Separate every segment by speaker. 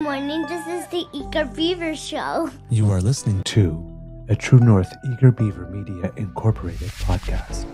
Speaker 1: Morning, this is the Eager Beaver Show.
Speaker 2: You are listening to a True North Eager Beaver Media Incorporated podcast.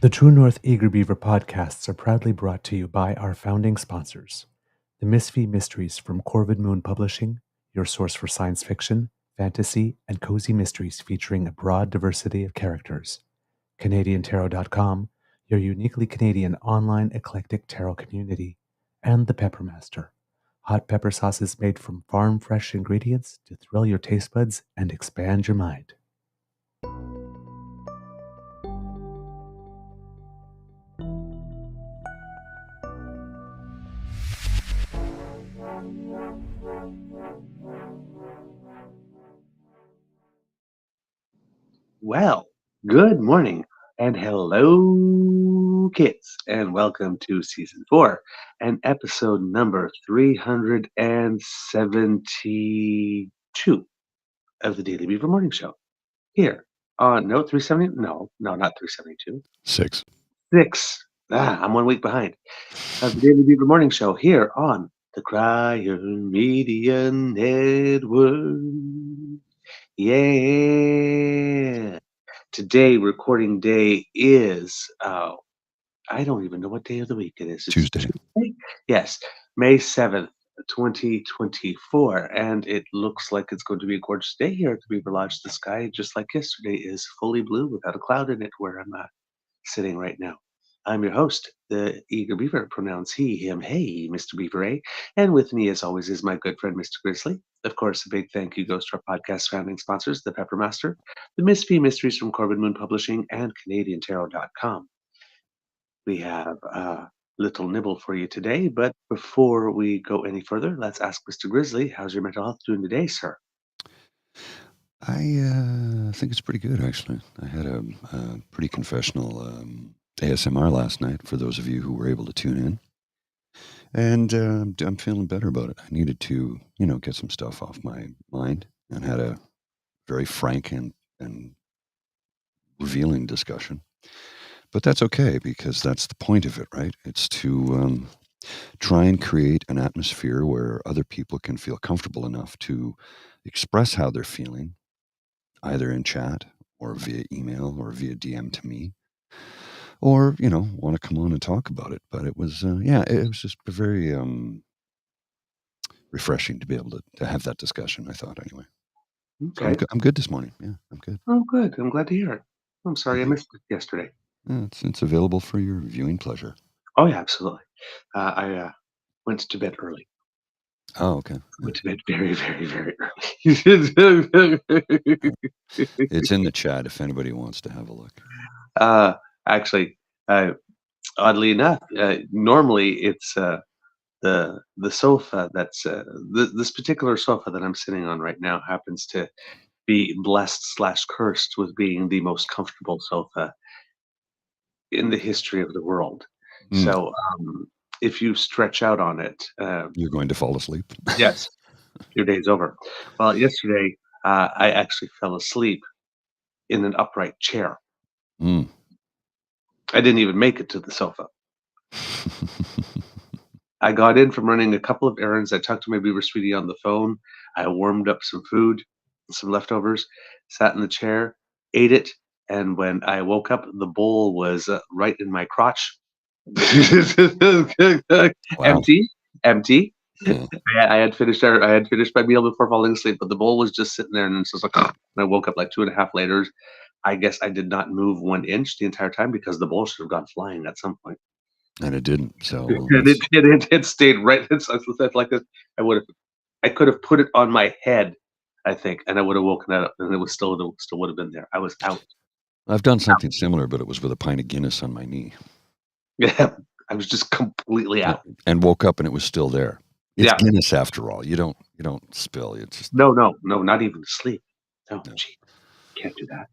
Speaker 2: The True North Eager Beaver podcasts are proudly brought to you by our founding sponsors, the Misfit Mysteries from Corvid Moon Publishing, your source for science fiction, fantasy, and cozy mysteries featuring a broad diversity of characters, CanadianTarot.com, your uniquely Canadian online eclectic tarot community, and the Peppermaster, hot pepper sauces made from farm-fresh ingredients to thrill your taste buds and expand your mind.
Speaker 3: Well, good morning and hello, kids, and welcome to season 4 and episode number 372 of the Daily Beaver Morning Show. Here on 370. No, not 372.
Speaker 4: 6.
Speaker 3: I'm 1 week behind. Of the Daily Beaver Morning Show here on the Crier Media Network. Yeah. Today, recording day is, I don't even know what day of the week it is. It's
Speaker 4: Tuesday.
Speaker 3: Yes, May 7th, 2024. And it looks like it's going to be a gorgeous day here at the Beaver Lodge. The sky, just like yesterday, is fully blue without a cloud in it where I'm sitting right now. I'm your host, the Eager Beaver, pronouns he, him, hey, Mr. Beaver A. And with me, as always, is my good friend, Mr. Grizzly. Of course, a big thank you goes to our podcast founding sponsors, the Peppermaster, the Misfit Mysteries from Corvid Moon Publishing, and CanadianTarot.com. We have a little nibble for you today, but before we go any further, let's ask Mr. Grizzly, how's your mental health doing today, sir?
Speaker 4: I think it's pretty good, actually. I had a pretty confessional ASMR last night, for those of you who were able to tune in. And I'm feeling better about it. I needed to, get some stuff off my mind, and had a very frank and revealing discussion. But that's okay, because that's the point of it, right? It's to try and create an atmosphere where other people can feel comfortable enough to express how they're feeling, either in chat or via email or via DM to me, or, want to come on and talk about it. But it was, it was just very refreshing to be able to have that discussion, I thought, anyway.
Speaker 3: Okay.
Speaker 4: So I'm good this morning. Yeah, I'm good.
Speaker 3: Oh, good. I'm glad to hear it. I'm sorry I missed it yesterday.
Speaker 4: Yeah, it's available for your viewing pleasure.
Speaker 3: Oh, yeah, absolutely. I went to bed early.
Speaker 4: Oh, okay.
Speaker 3: Went to bed very, very, very early.
Speaker 4: It's in the chat if anybody wants to have a look.
Speaker 3: Actually, oddly enough, normally it's the sofa that's this particular sofa that I'm sitting on right now happens to be blessed/cursed with being the most comfortable sofa in the history of the world. So if you stretch out on it,
Speaker 4: you're going to fall asleep.
Speaker 3: Yes, your day's over. Well, yesterday I actually fell asleep in an upright chair. I didn't even make it to the sofa. I got in from running a couple of errands. I talked to my Beaver sweetie on the phone. I warmed up some food, some leftovers, sat in the chair, ate it, and when I woke up, the bowl was right in my crotch.
Speaker 4: Wow.
Speaker 3: Empty.
Speaker 4: Yeah.
Speaker 3: I had finished my meal before falling asleep, but the bowl was just sitting there, and so it's like, and I woke up like 2.5 later. I guess I did not move 1 inch the entire time because the bowl should have gone flying at some point.
Speaker 4: And it didn't. So
Speaker 3: it stayed right. It's like I could have put it on my head I think, and I would have woken up, and it still would have been there. I was out.
Speaker 4: I've done something similar, but it was with a pint of Guinness on my knee.
Speaker 3: Yeah, I was just completely
Speaker 4: Yeah,
Speaker 3: out.
Speaker 4: and woke up and it was still there. It's
Speaker 3: Yeah.
Speaker 4: Guinness after all. You don't spill. You just
Speaker 3: No, not even sleep. No,
Speaker 4: No.
Speaker 3: gee, can't do that.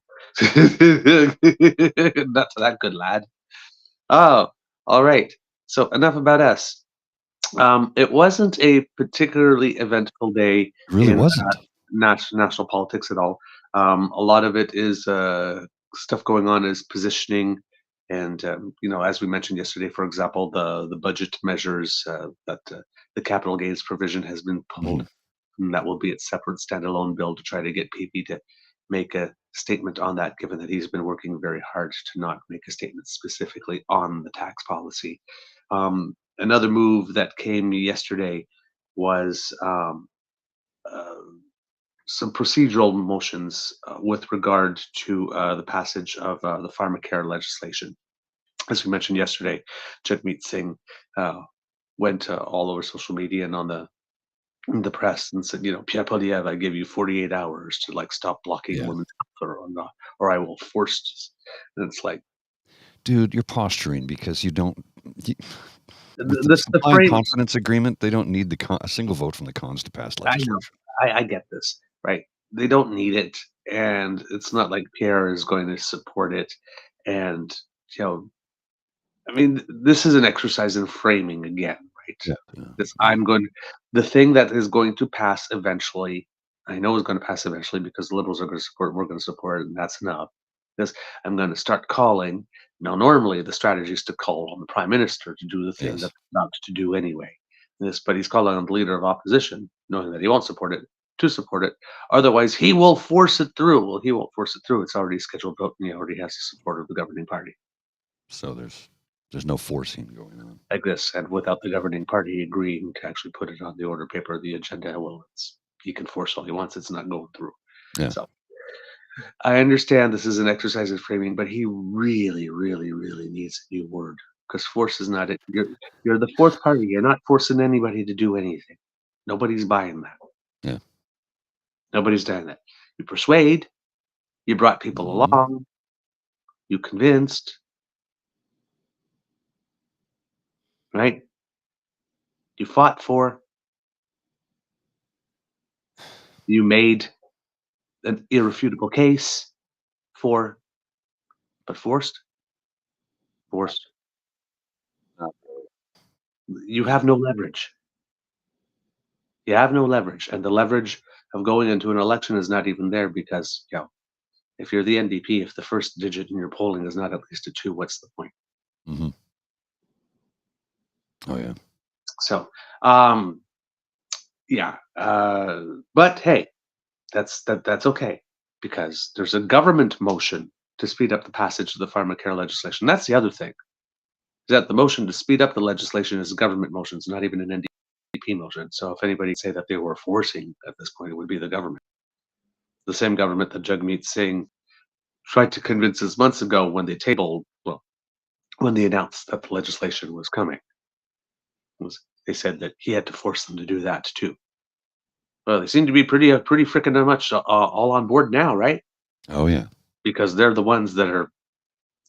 Speaker 3: Not to that good lad. Oh, all right. So enough about us. It wasn't a particularly eventful day
Speaker 4: It really
Speaker 3: in
Speaker 4: wasn't.
Speaker 3: national politics at all. A lot of it is stuff going on is positioning, and as we mentioned yesterday, for example, the budget measures that the capital gains provision has been pulled,
Speaker 4: Mhm.
Speaker 3: and that will be its separate standalone bill to try to get PP to make a statement on that, given that he's been working very hard to not make a statement specifically on the tax policy. Another move that came yesterday was uh, some procedural motions with regard to the passage of the Pharmacare legislation. As we mentioned yesterday, Jagmeet Singh uh, went all over social media and on the press and said, Pierre Poilievre, I give you 48 hours to like stop blocking
Speaker 4: Yeah.
Speaker 3: women's health or I will force this. And it's like,
Speaker 4: Dude, you're posturing because you don't you, with the
Speaker 3: the
Speaker 4: supply and
Speaker 3: frame.
Speaker 4: confidence agreement, they don't need a single vote from the cons to pass
Speaker 3: I know.
Speaker 4: legislation.
Speaker 3: I get this, right? They don't need it, and it's not like Pierre is going to support it. And you know, I mean, this is an exercise in framing again, right?
Speaker 4: Yeah. Yeah.
Speaker 3: This
Speaker 4: Yeah.
Speaker 3: the thing that is going to pass eventually. I know is going to pass eventually because the liberals are going to support. We're going to support it, and that's enough. Because I'm going to start calling. Now, normally the strategy is to call on the prime minister to do the thing
Speaker 4: Yes.
Speaker 3: that's not to do anyway. But he's calling on the leader of opposition, knowing that he won't support it, to support it. Otherwise, he will force it through. Well, he won't force it through. It's already scheduled vote, and he already has the support of the governing party.
Speaker 4: So there's no forcing going on.
Speaker 3: Like this, and without the governing party agreeing to actually put it on the order paper or the agenda, well, he can force all he wants. It's not going through.
Speaker 4: Yeah.
Speaker 3: So I understand this is an exercise in framing, but he really, really, really needs a new word because force is not it. You're the fourth party. You're not forcing anybody to do anything. Nobody's buying that.
Speaker 4: Yeah.
Speaker 3: Nobody's done that. You persuade. You brought people
Speaker 4: Mhm.
Speaker 3: along. You convinced. Right? You fought for. You made an irrefutable case for, but forced. Forced. You
Speaker 4: Yeah.
Speaker 3: have no leverage. You have no leverage, and the leverage of going into an election is not even there because if you're the NDP, if the first digit in your polling is not at least a 2, what's the point?
Speaker 4: Hmm. Oh yeah.
Speaker 3: So, um, yeah, but hey, that's okay because there's a government motion to speed up the passage of the Pharmacare legislation. That's the other thing. Is that the motion to speed up the legislation is a government motion. It's not even an NDP motion. So if anybody say that they were forcing at this point, it would be the government. The same government that Jagmeet Singh tried to convince us months ago when when they announced that the legislation was coming. They said that he had to force them to do that too. Well, they seem to be pretty freaking much all on board now, right?
Speaker 4: Oh yeah.
Speaker 3: Because they're the ones that are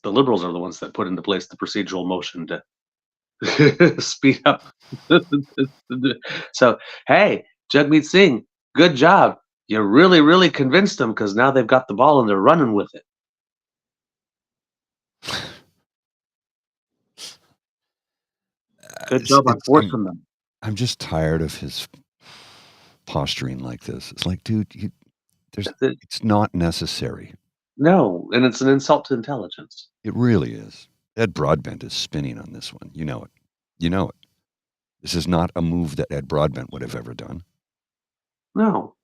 Speaker 3: the liberals are the ones that put into place the procedural motion to speed up. So hey, Jagmeet Singh, good job. You really, really convinced them because now they've got the ball and they're running with it. Good job on forcing them.
Speaker 4: I'm just tired of his posturing like this. It's like, dude,
Speaker 3: That's it.
Speaker 4: it's not necessary.
Speaker 3: No, and it's an insult to intelligence.
Speaker 4: It really is. Ed Broadbent is spinning on this one. You know it. You know it. This is not a move that Ed Broadbent would have ever done.
Speaker 3: No.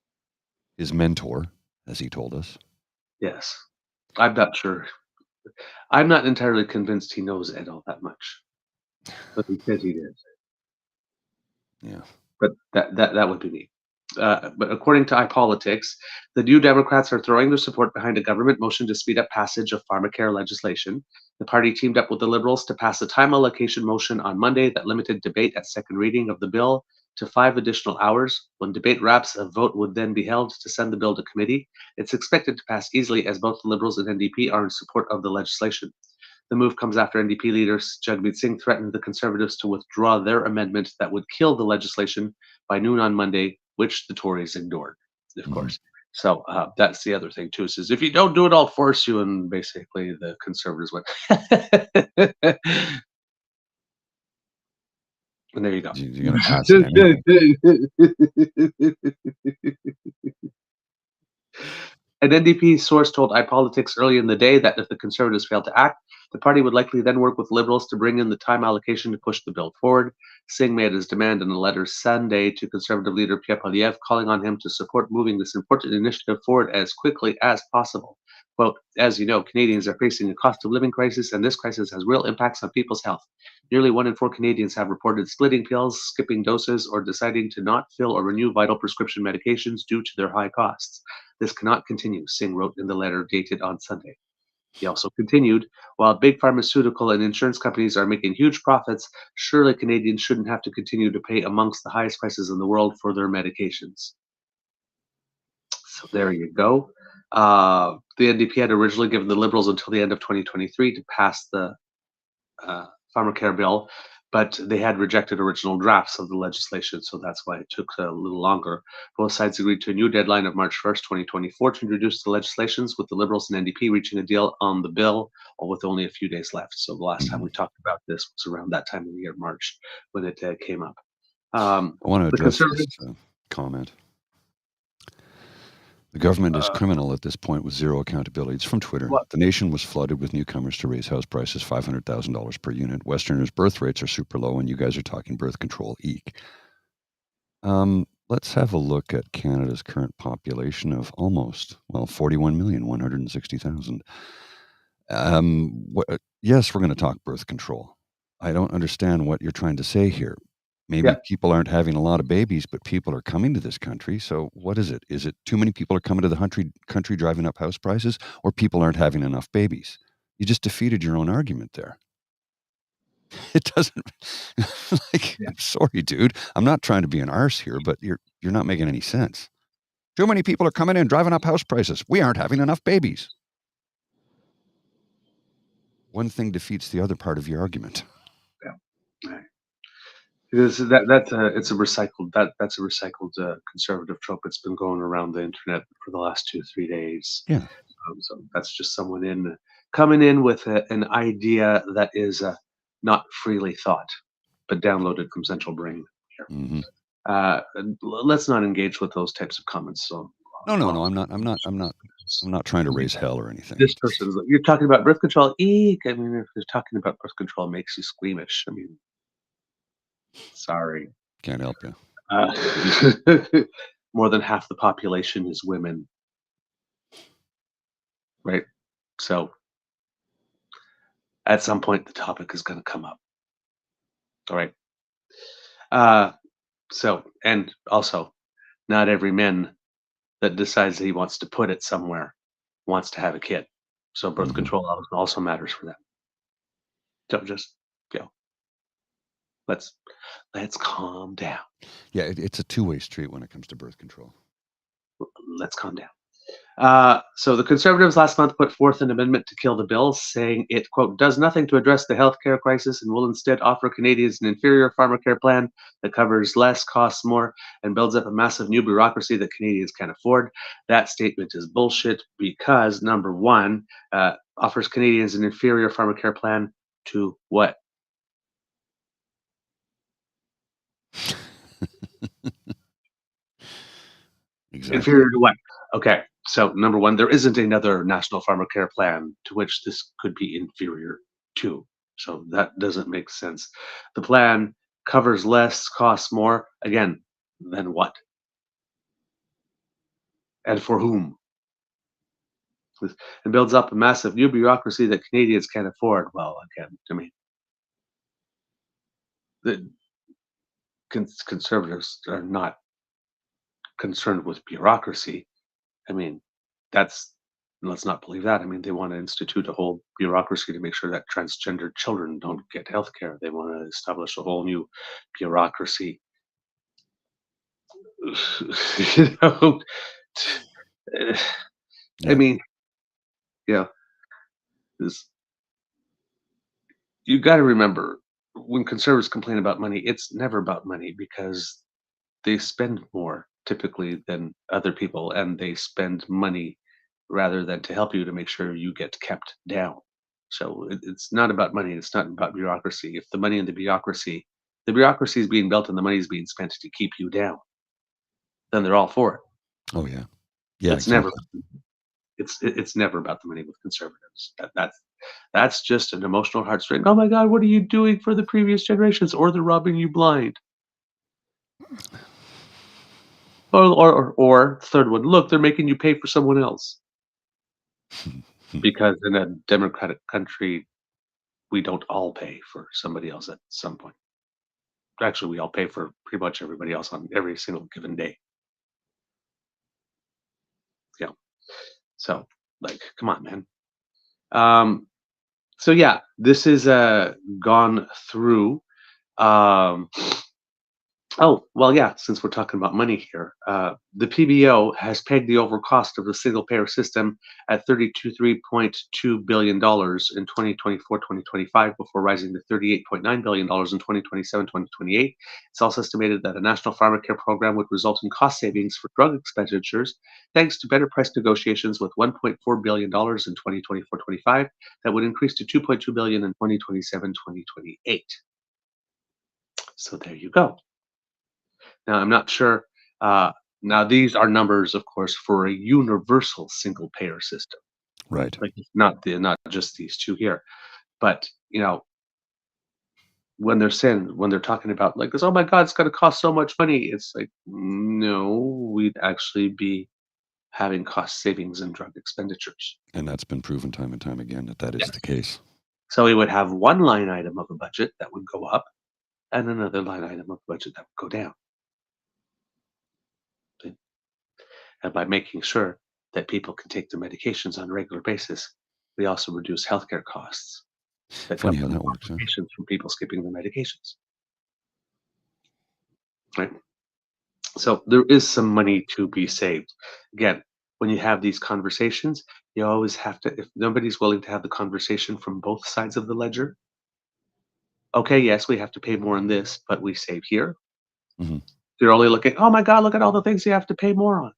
Speaker 4: His mentor, as he told us.
Speaker 3: Yes. I'm not sure. I'm not entirely convinced he knows Ed all that much, but he says he does.
Speaker 4: Yeah.
Speaker 3: But that would be me. But according to iPolitics, the New Democrats are throwing their support behind a government motion to speed up passage of Pharmacare legislation. The party teamed up with the Liberals to pass a time allocation motion on Monday that limited debate at second reading of the bill to 5 additional hours. When debate wraps, a vote would then be held to send the bill to committee. It's expected to pass easily as both the Liberals and NDP are in support of the legislation. The move comes after NDP leader Jagmeet Singh threatened the Conservatives to withdraw their amendment that would kill the legislation by noon on Monday, which the Tories ignored, of course. So that's the other thing too. Is if you don't do it, I'll force you, and basically the Conservatives went. And there you go.
Speaker 4: You're going to pass it anyway.
Speaker 3: An NDP source told iPolitics early in the day that if the Conservatives failed to act, the party would likely then work with Liberals to bring in the time allocation to push the bill forward. Singh made his demand in a letter Sunday to Conservative leader Pierre Poilievre, calling on him to support moving this important initiative forward as quickly as possible. Quote, as you know, Canadians are facing a cost of living crisis, and this crisis has real impacts on people's health. Nearly 1 in 4 Canadians have reported splitting pills, skipping doses, or deciding to not fill or renew vital prescription medications due to their high costs. This cannot continue, Singh wrote in the letter dated on Sunday. He also continued, while big pharmaceutical and insurance companies are making huge profits, surely Canadians shouldn't have to continue to pay amongst the highest prices in the world for their medications. So there you go. The NDP had originally given the Liberals until the end of 2023 to pass the Pharmacare bill, but they had rejected original drafts of the legislation, so that's why it took a little longer. Both sides agreed to a new deadline of March 1st, 2024 to introduce the legislations, with the Liberals and NDP reaching a deal on the bill with only a few days left. So the last time we talked about this was around that time of the year, March, when it came up.
Speaker 4: I want to address this comment. The government is criminal at this point with zero accountability. It's from Twitter. The nation was flooded with newcomers to raise house prices $500,000 per unit. Westerners' birth rates are super low, and you guys are talking birth control. Eek. Let's have a look at Canada's current population of almost 41,160,000. Yes, we're going to talk birth control. I don't understand what you're trying to say here. Maybe people aren't having a lot of babies, but people are coming to this country. So what is it? Is it too many people are coming to the country driving up house prices, or people aren't having enough babies? You just defeated your own argument there. It doesn't I'm sorry, dude. I'm not trying to be an arse here, but you're not making any sense. Too many people are coming in driving up house prices. We aren't having enough babies. One thing defeats the other part of your argument.
Speaker 3: Yeah. Right. It's a recycled conservative trope. It's been going around the internet for the last 2-3 days.
Speaker 4: Yeah.
Speaker 3: So that's just someone coming in with an idea that is not freely thought, but downloaded from Central Brain. Here.
Speaker 4: Mm-hmm.
Speaker 3: Let's not engage with those types of comments. So
Speaker 4: no. I'm not trying to raise hell or anything.
Speaker 3: This person's like, you're talking about birth control. Eek! I mean, if you're talking about birth control, it makes you squeamish. I mean. Sorry.
Speaker 4: Can't help you.
Speaker 3: More than half the population is women. Right? So, at some point, the topic is going to come up. All right. And also, not every man that decides that he wants to put it somewhere wants to have a kid. So, birth control also matters for them. So, just go. Let's calm down.
Speaker 4: Yeah, it's a two-way street when it comes to birth control.
Speaker 3: Let's calm down. So the Conservatives last month put forth an amendment to kill the bill, saying it, quote, does nothing to address the healthcare crisis and will instead offer Canadians an inferior Pharmacare plan that covers less, costs more, and builds up a massive new bureaucracy that Canadians can't afford. That statement is bullshit because, number one, offers Canadians an inferior Pharmacare plan to what?
Speaker 4: Exactly.
Speaker 3: Inferior to what? Okay, so number one, there isn't another national Pharmacare plan to which this could be inferior to. So that doesn't make sense. The plan covers less, costs more. Again, than what? And for whom? It builds up a massive new bureaucracy that Canadians can't afford. Well, again, I mean, the Conservatives are not concerned with bureaucracy. I mean, let's not believe that. I mean, they want to institute a whole bureaucracy to make sure that transgender children don't get health care. They want to establish a whole new bureaucracy you know, I
Speaker 4: Yeah.
Speaker 3: mean, yeah, this, you got to remember when conservatives complain about money, it's never about money because they spend more typically than other people, and they spend money rather than to help you to make sure you get kept down. So it's not about money. It's not about bureaucracy. If the money in the bureaucracy is being built and the money is being spent to keep you down, then they're all for it.
Speaker 4: Oh, yeah. Yeah,
Speaker 3: It's never
Speaker 4: exactly.
Speaker 3: it's never about the money with conservatives. That's just an emotional heartstring. Oh my God, what are you doing for the previous generations? Or they're robbing you blind. Or third one, look, they're making you pay for someone else. Because in a democratic country, we don't all pay for somebody else at some point. Actually, we all pay for pretty much everybody else on every single given day. Yeah. So, like, come on, man. Um, so yeah, this is gone through. Um, Oh, well, yeah, since we're talking about money here, the PBO has pegged the overall cost of the single-payer system at $33.2 billion dollars in 2024-2025 before rising to $38.9 billion dollars in 2027-2028. It's also estimated that a national Pharmacare program would result in cost savings for drug expenditures thanks to better price negotiations with $1.4 billion dollars in 2024-25 that would increase to $2.2 billion in 2027-2028. So there you go. Now, I'm not sure. Uh, Now, these are numbers, of course, for a universal single payer system.
Speaker 4: Right.
Speaker 3: Like it's not just these two here, but when they're talking about like this, oh my God, it's going to cost so much money. It's like no, we'd actually be having cost savings in drug expenditures.
Speaker 4: And that's been proven time and time again that that is the
Speaker 3: Yes.
Speaker 4: case.
Speaker 3: So we would have one line item of a budget that would go up, and another line item of budget that would go down. And by making sure that people can take their medications on a regular basis, we also reduce healthcare costs that
Speaker 4: Funny
Speaker 3: come
Speaker 4: how
Speaker 3: from
Speaker 4: that works, huh?
Speaker 3: complications from people skipping their medications. Right. So there is some money to be saved. Again, when you have these conversations, you always have to, if nobody's willing to have the conversation from both sides of the ledger, okay, yes, we have to pay more on this, but we save here.
Speaker 4: Hmm.
Speaker 3: You're only looking, oh my God, look at all the things you have to pay more on.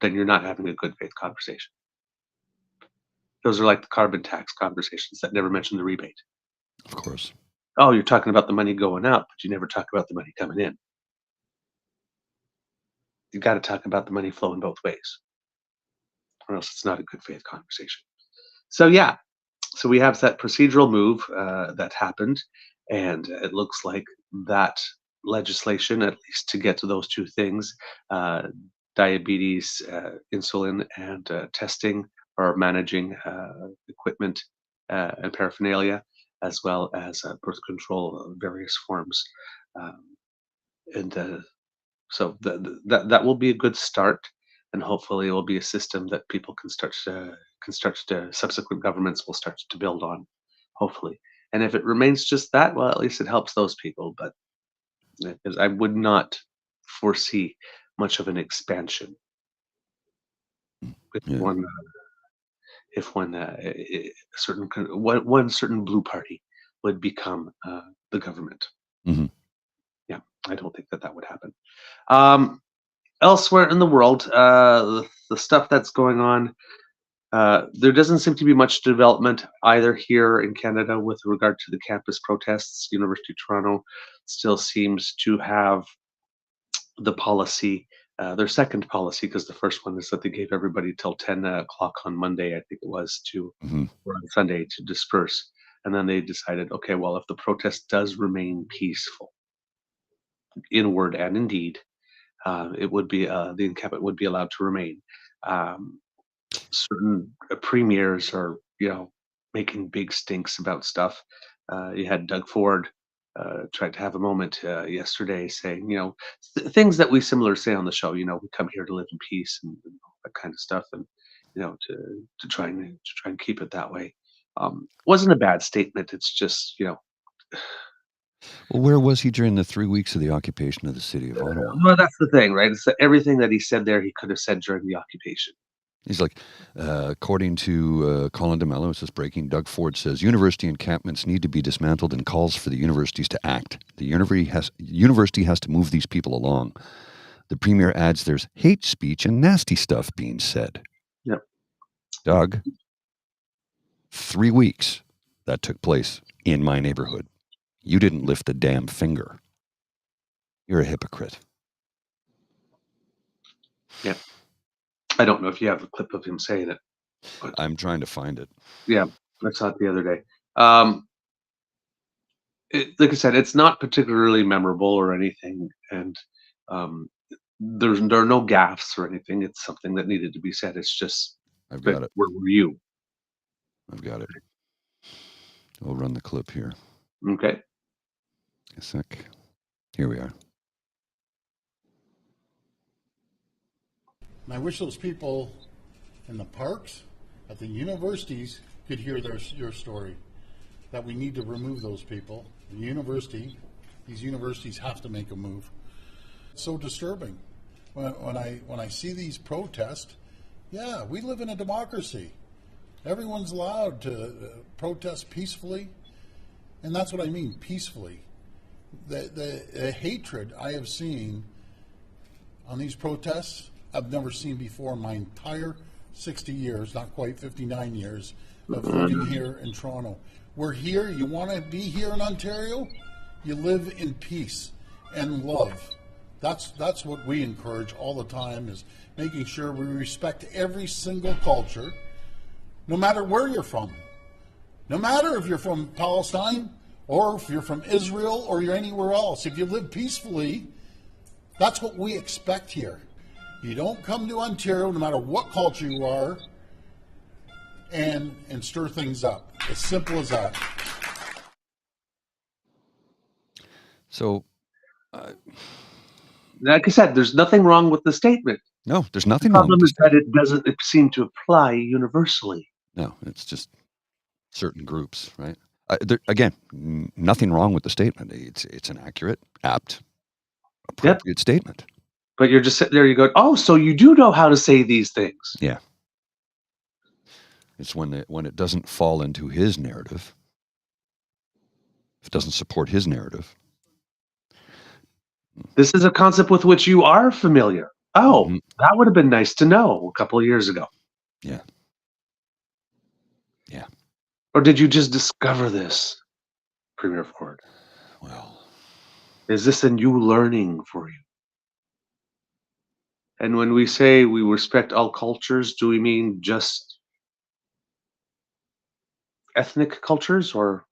Speaker 3: Then you're not having a good faith conversation. Those are like the carbon tax conversations that never mention the rebate.
Speaker 4: Of course.
Speaker 3: Oh, you're talking about the money going out, but you never talk about the money coming in. You got to talk about the money flowing both ways, or else it's not a good faith conversation. So yeah, so we have that procedural move that happened, and it looks like that legislation, at least to get to those two things, uh, diabetes, insulin, and testing or managing equipment and paraphernalia, as well as birth control of various forms. Um, and So that will be a good start, and hopefully it will be a system that people can start to subsequent governments will start to build on, hopefully. And if it remains just that, well, at least it helps those people. But because I would not foresee much of an expansion
Speaker 4: Mm.
Speaker 3: if
Speaker 4: Yeah.
Speaker 3: one certain blue party would become the government.
Speaker 4: Hmm.
Speaker 3: Yeah, I don't think that would happen. Um, Elsewhere in the world, the stuff that's going on, there doesn't seem to be much development either here in Canada with regard to the campus protests. University of Toronto still seems to have the policy, their second policy, because the first one is that they gave everybody till 10 o'clock on Monday, I think it was,
Speaker 4: Hmm.
Speaker 3: or on Sunday to disperse. And then they decided, okay, well, if the protest does remain peaceful, in word and in deed, it would be the encampment would be allowed to remain. Um, Certain premiers are, making big stinks about stuff. You had Doug Ford tried to have a moment yesterday saying, things that we similar say on the show. We come here to live in peace and all that kind of stuff, and to try and keep it that way. Wasn't a bad statement. It's just
Speaker 4: Well, where was he during the 3 weeks of the occupation of the city of Ottawa?
Speaker 3: Well, that's the thing, right? It's that everything that he said there, he could have said during the occupation.
Speaker 4: He's like, according to Colin DeMello, it says breaking, Doug Ford says university encampments need to be dismantled and calls for the universities to act. The university has to move these people along. The premier adds there's hate speech and nasty stuff being said.
Speaker 3: Yep.
Speaker 4: Doug, 3 weeks that took place in my neighborhood. You didn't lift a damn finger. You're a hypocrite.
Speaker 3: Yeah. I don't know if you have a clip of him saying it. But
Speaker 4: I'm trying to find it.
Speaker 3: yeah, I saw it the other day. Like I said, it's not particularly memorable or anything, and there are no gaffes or anything. It's something that needed to be said. It's just,
Speaker 4: I've got it.
Speaker 3: Where were you?
Speaker 4: I've got it. We'll run the clip here.
Speaker 3: Okay.
Speaker 4: A sec. Here we are.
Speaker 5: And I wish those people in the parks, at the universities, could hear your story. That we need to remove those people. These universities have to make a move. It's so disturbing. When I see these protests, yeah, we live in a democracy. Everyone's allowed to protest peacefully, and that's what I mean, peacefully. The hatred I have seen on these protests, I've never seen before in my entire 60 years, not quite 59 years, of living here in Toronto. We're here, you want to be here in Ontario, you live in peace and love. That's what we encourage all the time, is making sure we respect every single culture, no matter where you're from. No matter if you're from Palestine, or if you're from Israel, or you're anywhere else. If you live peacefully, that's what we expect here. You don't come to Ontario, no matter what culture you are, and stir things up. As simple as that.
Speaker 4: So,
Speaker 3: like I said, there's nothing wrong with the statement.
Speaker 4: no, there's nothing
Speaker 3: The
Speaker 4: wrong
Speaker 3: problem
Speaker 4: with
Speaker 3: is that it doesn't seem to apply universally.
Speaker 4: No, it's just certain groups, right? Again, nothing wrong with the statement. It's an accurate, apt, appropriate statement.
Speaker 3: But you're just sitting there, you go, oh, so you do know how to say these things.
Speaker 4: Yeah. It's when it doesn't fall into his narrative, if it doesn't support his narrative.
Speaker 3: This is a concept with which you are familiar. Oh, that would have been nice to know a couple of years ago.
Speaker 4: Yeah. Yeah.
Speaker 3: Or did you just discover this, Premier Ford?
Speaker 4: Well,
Speaker 3: is this a new learning for you? And when we say we respect all cultures, do we mean just ethnic cultures, or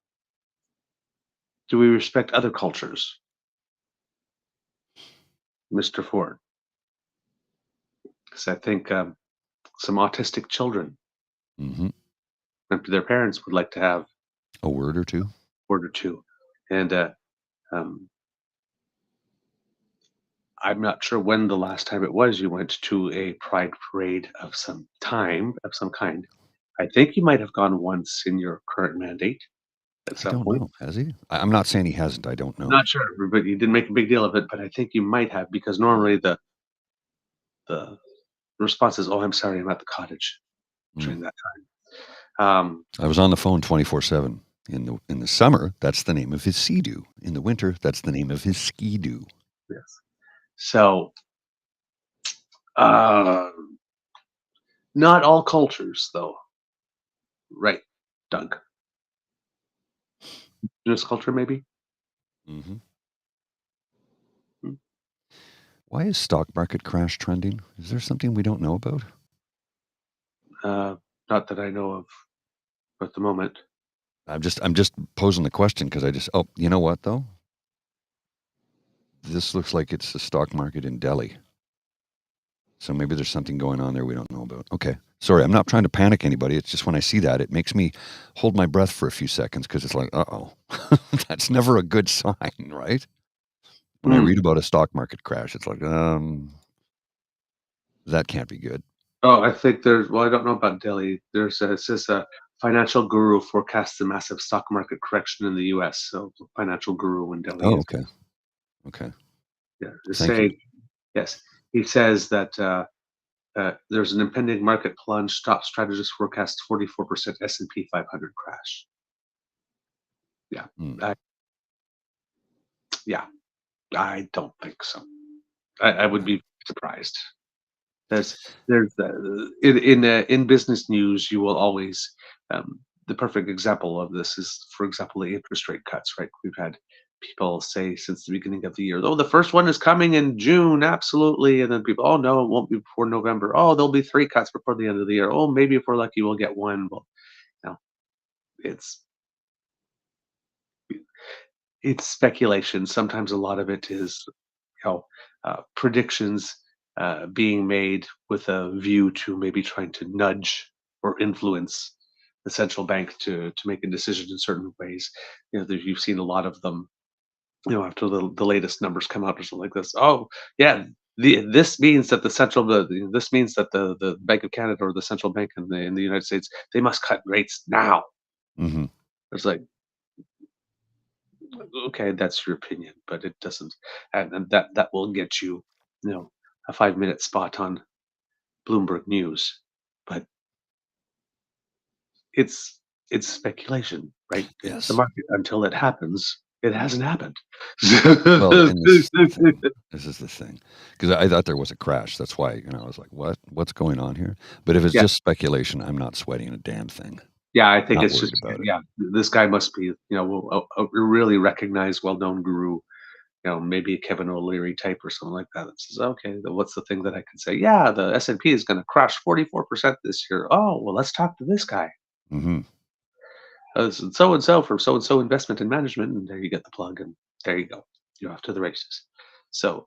Speaker 3: do we respect other cultures, Mr. Ford? Because I think some autistic children, their parents would like to have
Speaker 4: a word or two.
Speaker 3: And I'm not sure when the last time it was you went to a pride parade of some kind. I think you might have gone once in your current mandate at some point.
Speaker 4: Know. Has he? I'm not saying he hasn't. I don't know.
Speaker 3: Not sure, but you didn't make a big deal of it. But I think you might have, because normally the response is, "Oh, I'm sorry, I'm at the cottage," during that time.
Speaker 4: I was on the phone 24/7. In the summer, that's the name of his sea-doo. In the winter, that's the name of his ski-doo.
Speaker 3: Yes. So, not all cultures, though, right, Doug? Indigenous culture, maybe.
Speaker 4: Why is stock market crash trending? Is there something we don't know about?
Speaker 3: Not that I know of at the moment.
Speaker 4: I'm just posing the question because you know what though? This looks like it's the stock market in Delhi. So maybe there's something going on there we don't know about. Okay. Sorry, I'm not trying to panic anybody. It's just when I see that, it makes me hold my breath for a few seconds because it's like, uh-oh. That's never a good sign, right? When I read about a stock market crash, it's like, that can't be good.
Speaker 3: Oh, I think I don't know about Delhi. It says Financial Guru forecasts a massive stock market correction in the U.S. So, Financial Guru in Delhi
Speaker 4: Oh,
Speaker 3: is,
Speaker 4: okay. Okay. Thank you.
Speaker 3: saying, yes, he says that there's an impending market plunge. Top strategists forecast 44% S&P 500 crash. Yeah,
Speaker 4: Mm.
Speaker 3: yeah, I don't think so. I would be surprised. In business news, you will always the perfect example of this is, for example, the interest rate cuts. Right, we've had people say since the beginning of the year, oh, the first one is coming in June, absolutely, and then people, oh no, it won't be before November. Oh, there'll be 3 cuts before the end of the year. Oh, maybe if we're lucky, we'll get one. Well, no, it's it's speculation. Sometimes a lot of it is predictions being made with a view to maybe trying to nudge or influence the central bank to make a decision in certain ways. You've seen a lot of them. After the latest numbers come out or something like this. Oh, yeah. This means that this means that the Bank of Canada or the central bank in the United States, they must cut rates now.
Speaker 4: Hmm.
Speaker 3: It's like, okay, that's your opinion, but it doesn't, and that will get you, a 5-minute spot on Bloomberg News, but it's it's speculation, right? The
Speaker 4: Yes.
Speaker 3: market, until it happens, it hasn't happened.
Speaker 4: Well, and this is the thing. This is the thing, because I thought there was a crash. That's why I was like, "What? What's going on here?" But if it's
Speaker 3: Yeah,
Speaker 4: just speculation, I'm not sweating a damn thing.
Speaker 3: yeah, I think
Speaker 4: Not
Speaker 3: it's just,
Speaker 4: worried about it.
Speaker 3: yeah, this guy must be, a really recognized, well-known guru, maybe a Kevin O'Leary type or something like that. That says, okay, what's the thing that I can say? Yeah, the S&P is going to crash 44% this year. Oh, well, let's talk to this guy.
Speaker 4: Hmm.
Speaker 3: So and so from so and so investment and management, and there you get the plug, and there you go. You're off to the races. So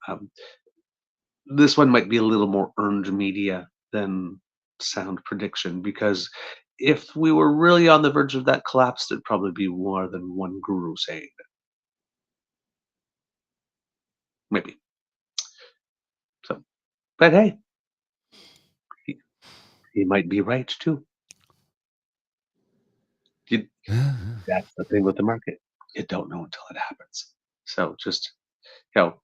Speaker 3: this one might be a little more earned media than sound prediction, because if we were really on the verge of that collapse, there'd probably be more than one guru saying it. Maybe. So, but hey, he, he might be right too. You, that's the thing with the market. You don't know until it happens. So just, you know,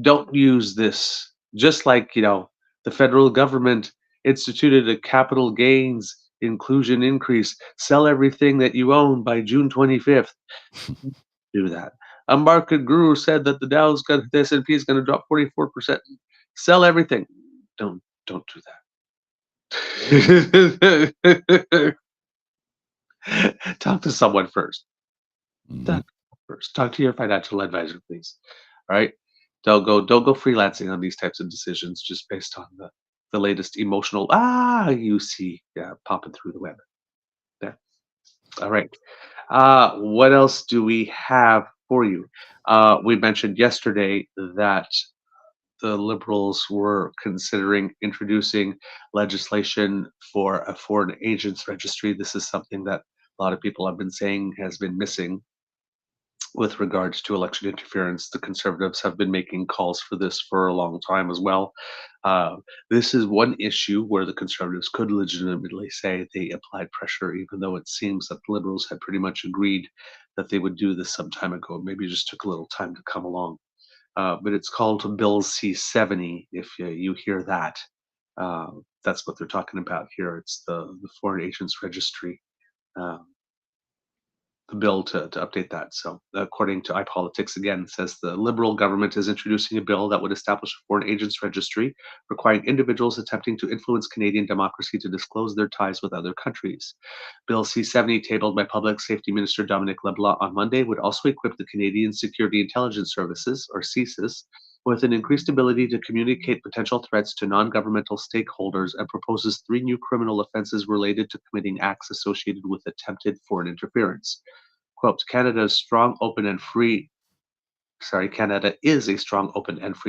Speaker 3: don't use this. Just like, the federal government instituted a capital gains inclusion increase. Sell everything that you own by June 25th. Do that. A market guru said that the S&P is going to drop 44%. Sell everything. Don't do that. Talk to someone first.
Speaker 4: Hmm.
Speaker 3: Talk to your financial advisor, please. All right. Don't go freelancing on these types of decisions just based on the latest emotional you see, yeah, popping through the web. Yeah. All right. What else do we have for you? We mentioned yesterday that the Liberals were considering introducing legislation for a foreign agents registry. This is something that a lot of people have been saying has been missing with regards to election interference. The Conservatives have been making calls for this for a long time as well. Uh, this is one issue where the Conservatives could legitimately say they applied pressure, even though it seems that the Liberals had pretty much agreed that they would do this some time ago. Maybe it just took a little time to come along. But it's called Bill C-70, if you hear that. That's what they're talking about here. It's the Foreign Agents Registry. Um, the bill to update that. So, according to iPolitics, again, says the Liberal government is introducing a bill that would establish a foreign agents registry, requiring individuals attempting to influence Canadian democracy to disclose their ties with other countries. Bill C-70, tabled by Public Safety Minister Dominic Leblanc on Monday, would also equip the Canadian Security Intelligence Services, or CSIS, with an increased ability to communicate potential threats to non-governmental stakeholders, and proposes 3 new criminal offenses related to committing acts associated with attempted foreign interference. Quote, Canada is a strong, open, and free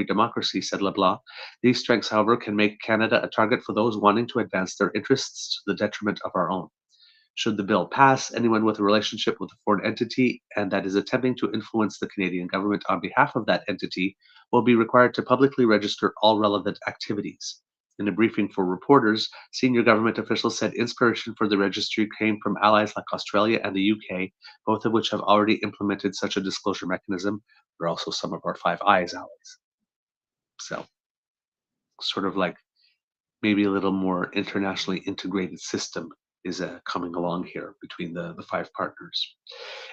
Speaker 3: democracy, said Leblanc. These strengths, however, can make Canada a target for those wanting to advance their interests to the detriment of our own. Should the bill pass, anyone with a relationship with a foreign entity and that is attempting to influence the Canadian government on behalf of that entity will be required to publicly register all relevant activities. In a briefing for reporters, senior government officials said inspiration for the registry came from allies like Australia and the UK, both of which have already implemented such a disclosure mechanism. They're also some of our Five Eyes allies. So, sort of like maybe a little more internationally integrated system is coming along here between the five partners.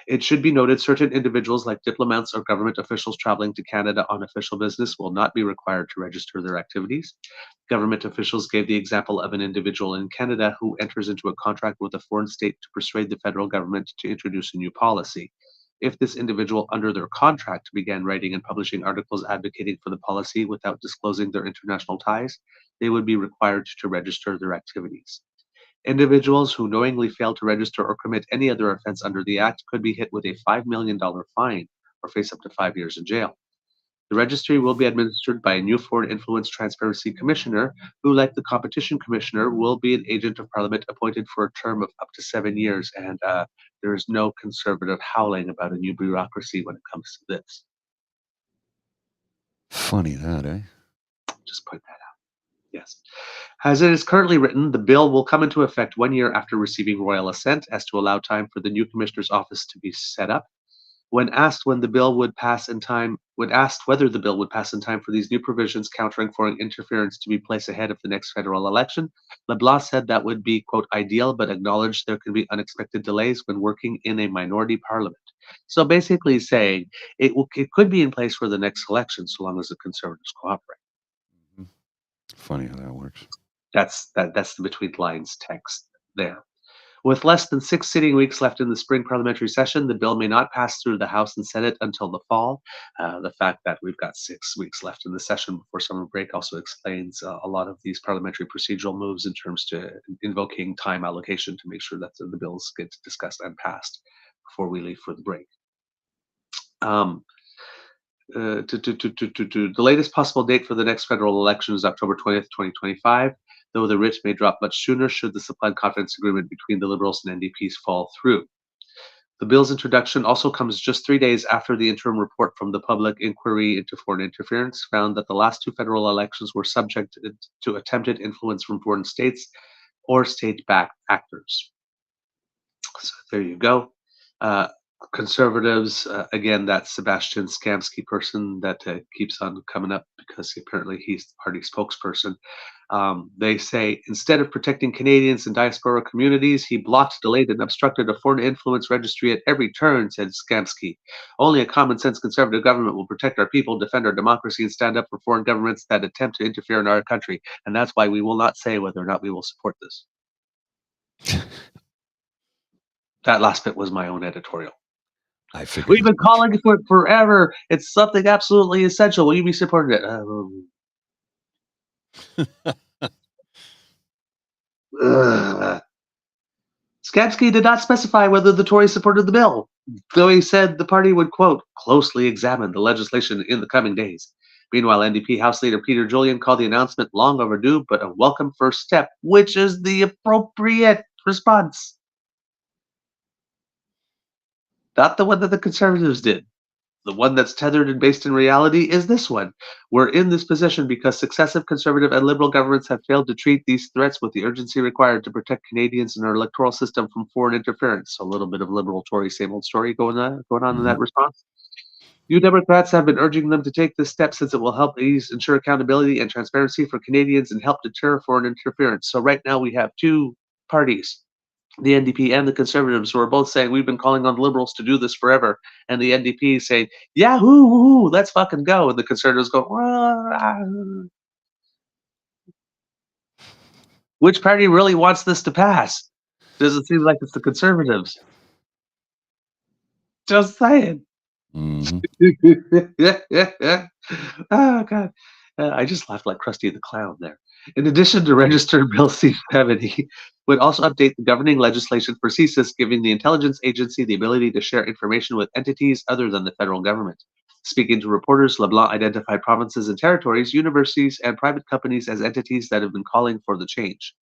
Speaker 3: It should be noted certain individuals like diplomats or government officials traveling to Canada on official business will not be required to register their activities. Government officials gave the example of an individual in Canada who enters into a contract with a foreign state to persuade the federal government to introduce a new policy. If this individual, under their contract, began writing and publishing articles advocating for the policy without disclosing their international ties, they would be required to register their activities. Individuals who knowingly fail to register or commit any other offense under the Act could be hit with a $5 million fine or face up to 5 years in jail. The registry will be administered by a new Foreign Influence Transparency Commissioner, who, like the Competition Commissioner, will be an agent of Parliament appointed for a term of up to 7 years. And there is no conservative howling about a new bureaucracy when it comes to this.
Speaker 4: Funny that, eh?
Speaker 3: Just point that out. Yes. As it is currently written, the bill will come into effect 1 year after receiving royal assent, as to allow time for the new commissioner's office to be set up. When asked whether the bill would pass in time for these new provisions countering foreign interference to be placed ahead of the next federal election, LeBlanc said that would be, quote, ideal, but acknowledged there can be unexpected delays when working in a minority parliament. So basically saying it could be in place for the next election so long as the Conservatives cooperate.
Speaker 4: Funny how that works.
Speaker 3: That's the between lines text there. With less than 6 sitting weeks left in the spring parliamentary session, the bill may not pass through the House and Senate until the fall. The fact that we've got 6 weeks left in the session before summer break also explains a lot of these parliamentary procedural moves in terms to invoking time allocation to make sure that the bills get discussed and passed before we leave for the break. The latest possible date for the next federal election is October 20th, 2025, though the writ may drop much sooner should the supply and confidence agreement between the Liberals and NDPs fall through. The bill's introduction also comes just 3 days after the interim report from the Public Inquiry into Foreign Interference found that the last 2 federal elections were subject to attempted influence from foreign states or state-backed actors. So there you go. Conservatives, again, that Sebastian Skamsky person that keeps on coming up because apparently he's the party spokesperson. They say instead of protecting Canadians and diaspora communities, he blocked, delayed, and obstructed a foreign influence registry at every turn, said Skamsky. Only a common sense conservative government will protect our people, defend our democracy, and stand up for foreign governments that attempt to interfere in our country. And that's why we will not say whether or not we will support this. That last bit was my own editorial.
Speaker 4: I figured
Speaker 3: We've been calling for it forever. It's something absolutely essential. Will you be supporting it? Skamsky did not specify whether the Tories supported the bill, though he said the party would, quote, closely examine the legislation in the coming days. Meanwhile, NDP House Leader Peter Julian called the announcement long overdue, but a welcome first step, which is the appropriate response. Not the one that the Conservatives did. The one that's tethered and based in reality is this one. We're in this position because successive Conservative and Liberal governments have failed to treat these threats with the urgency required to protect Canadians and our electoral system from foreign interference. So a little bit of Liberal Tory same old story going on in that response. You Democrats have been urging them to take this step since it will help ensure accountability and transparency for Canadians and help deter foreign interference. So right now we have 2 parties, the NDP and the Conservatives, who are both saying we've been calling on the Liberals to do this forever, and the NDP saying, "Yahoo, let's fucking go," and the Conservatives go, which party really wants this to pass? Does it seem like it's the Conservatives? Just saying. Oh God, I just laughed like Krusty the Clown there. In addition to registered Bill C-70, would also update the governing legislation for CSIS, giving the intelligence agency the ability to share information with entities other than the federal government. Speaking to reporters, LeBlanc identified provinces and territories, universities, and private companies as entities that have been calling for the change.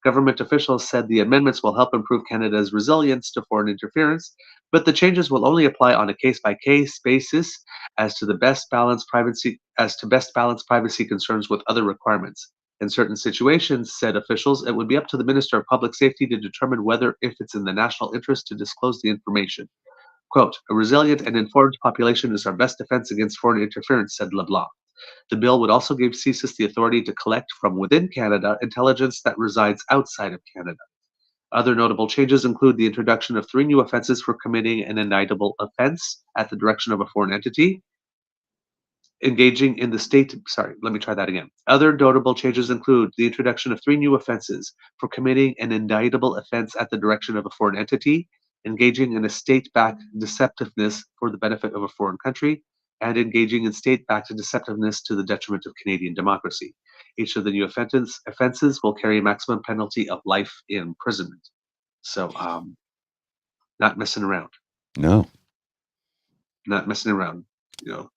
Speaker 3: Government officials said the amendments will help improve Canada's resilience to foreign interference, but the changes will only apply on a case-by-case basis as to best balance privacy concerns with other requirements. In certain situations, said officials, it would be up to the Minister of Public Safety to determine whether if it's in the national interest to disclose the information. Quote, a resilient and informed population is our best defense against foreign interference, said LeBlanc. The bill would also give CSIS the authority to collect from within Canada intelligence that resides outside of Canada. Other notable changes include the introduction of 3 new offenses for committing an indictable offense at the direction of a foreign entity, engaging in the state. Sorry, let me try that again. Other notable changes include the introduction of 3 new offenses for committing an indictable offense at the direction of a foreign entity, engaging in a state-backed deceptiveness for the benefit of a foreign country, and engaging in state-backed deceptiveness to the detriment of Canadian democracy. Each of the new offenses will carry a maximum penalty of life imprisonment. So, not messing around.
Speaker 4: No.
Speaker 3: Not messing around. You know,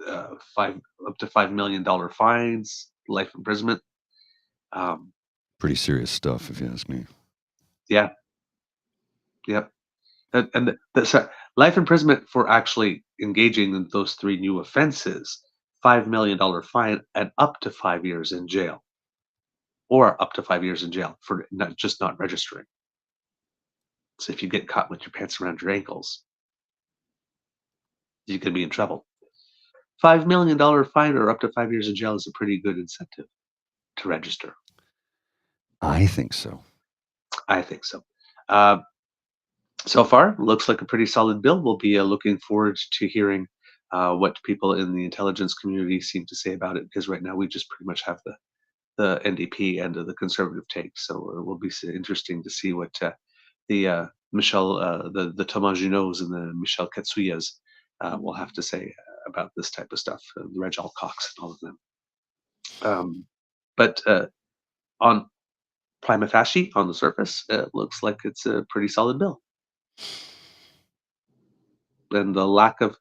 Speaker 3: up to $5 million fines, life imprisonment.
Speaker 4: Pretty serious stuff, if you ask me.
Speaker 3: Yeah. Yep. And sorry, life imprisonment for actually engaging in those 3 new offenses, $5 million fine, and up to 5 years in jail. Or up to 5 years in jail for not registering. So if you get caught with your pants around your ankles, you could be in trouble. $5 million fine or up to 5 years in jail is a pretty good incentive to register.
Speaker 4: I think so.
Speaker 3: I think so. So far, looks like a pretty solid bill. We'll be looking forward to hearing what people in the intelligence community seem to say about it, because right now we just pretty much have the NDP and the Conservative take. So it will be interesting to see what the Michelle, the Thomas Junot's and the Michelle Katsuyas will have to say about this type of stuff, the Reg Alcox and all of them. But on prima facie, on the surface, it looks like it's a pretty solid bill. And the lack of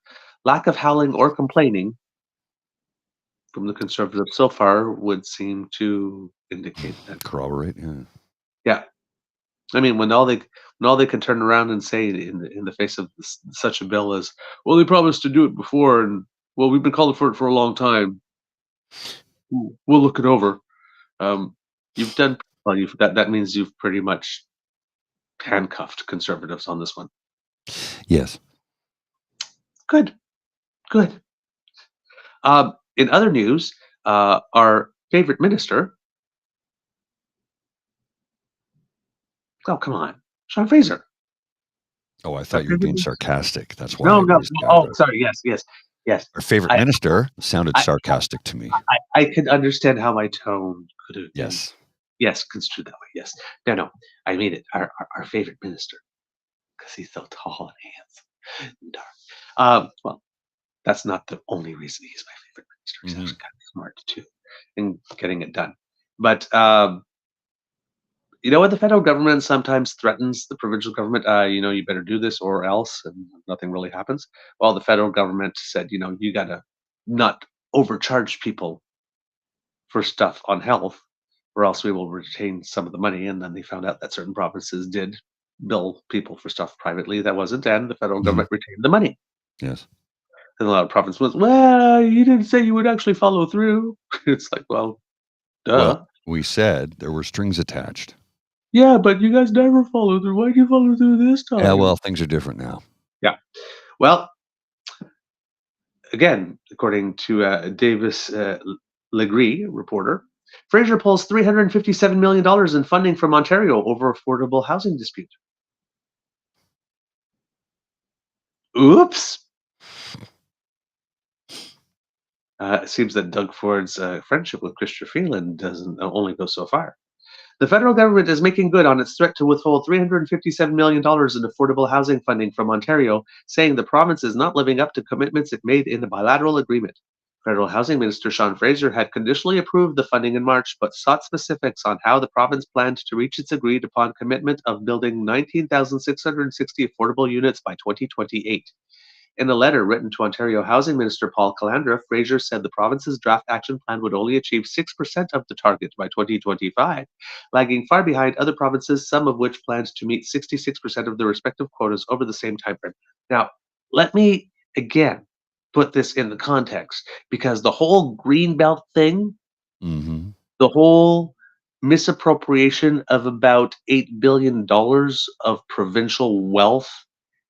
Speaker 3: howling or complaining from the Conservatives so far would seem to indicate that.
Speaker 4: Corroborate, yeah.
Speaker 3: Yeah. I mean, when all they can turn around and say in the face of such a bill as, well, they promised to do it before, and well, we've been calling for it for a long time. We'll look it over. You've done well. That means you've pretty much handcuffed Conservatives on this one.
Speaker 4: Yes.
Speaker 3: Good. In other news, our favorite minister. Oh, come on, Sean Fraser.
Speaker 4: Oh, I thought you were being sarcastic. That's why.
Speaker 3: No. Oh, sorry. Yes.
Speaker 4: Our favorite minister sounded sarcastic to me.
Speaker 3: I could understand how my tone could have.
Speaker 4: Yes.
Speaker 3: Yes, construed that way. Yes. No. I mean it. Our favorite minister, because he's so tall and handsome, and dark. Well, that's not the only reason he's my favorite minister. He's actually kind of smart too in getting it done. But you know what? The federal government sometimes threatens the provincial government. You better do this or else, and nothing really happens. Well, the federal government said, you got to not overcharge people for stuff on health, or else we will retain some of the money. And then they found out that certain provinces did bill people for stuff privately that wasn't, and the federal government retained the money.
Speaker 4: Yes.
Speaker 3: And a lot of provinces was, well, you didn't say you would actually follow through. It's like, well, duh.
Speaker 4: Well, we said there were strings attached.
Speaker 3: Yeah, but you guys never follow through. Why'd you follow through this time?
Speaker 4: Yeah, well, things are different now.
Speaker 3: Yeah. Well, again, according to Davis Legree, reporter, Fraser pulls $357 million in funding from Ontario over affordable housing dispute. Oops. It seems that Doug Ford's friendship with Chrystia Freeland doesn't only go so far. The federal government is making good on its threat to withhold $357 million in affordable housing funding from Ontario, saying the province is not living up to commitments it made in the bilateral agreement. Federal Housing Minister Sean Fraser had conditionally approved the funding in March, but sought specifics on how the province planned to reach its agreed-upon commitment of building 19,660 affordable units by 2028. In a letter written to Ontario Housing Minister Paul Calandra, Fraser said the province's draft action plan would only achieve 6% of the target by 2025, lagging far behind other provinces, some of which planned to meet 66% of their respective quotas over the same timeframe. Now, let me again put this in the context, because the whole Greenbelt thing The whole misappropriation of about $8 billion of provincial wealth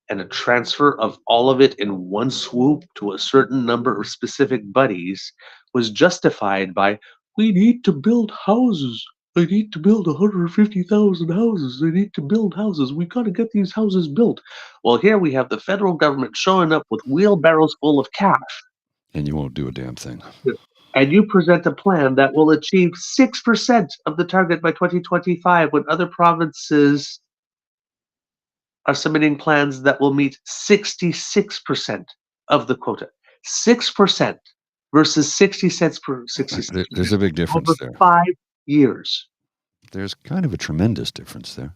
Speaker 3: and a transfer of all of it in one swoop to a certain number of specific buddies was justified by, we need to build houses. I need to build 150,000 houses. I need to build houses. We got to get these houses built. Well, here we have the federal government showing up with wheelbarrows full of cash.
Speaker 4: And you won't do a damn thing.
Speaker 3: And you present a plan that will achieve 6% of the target by 2025 when other provinces are submitting plans that will meet 66% of the quota. 6% versus 60 cents per 66.
Speaker 4: There's a big difference
Speaker 3: over
Speaker 4: there.
Speaker 3: 5 years.
Speaker 4: There's kind of a tremendous difference there.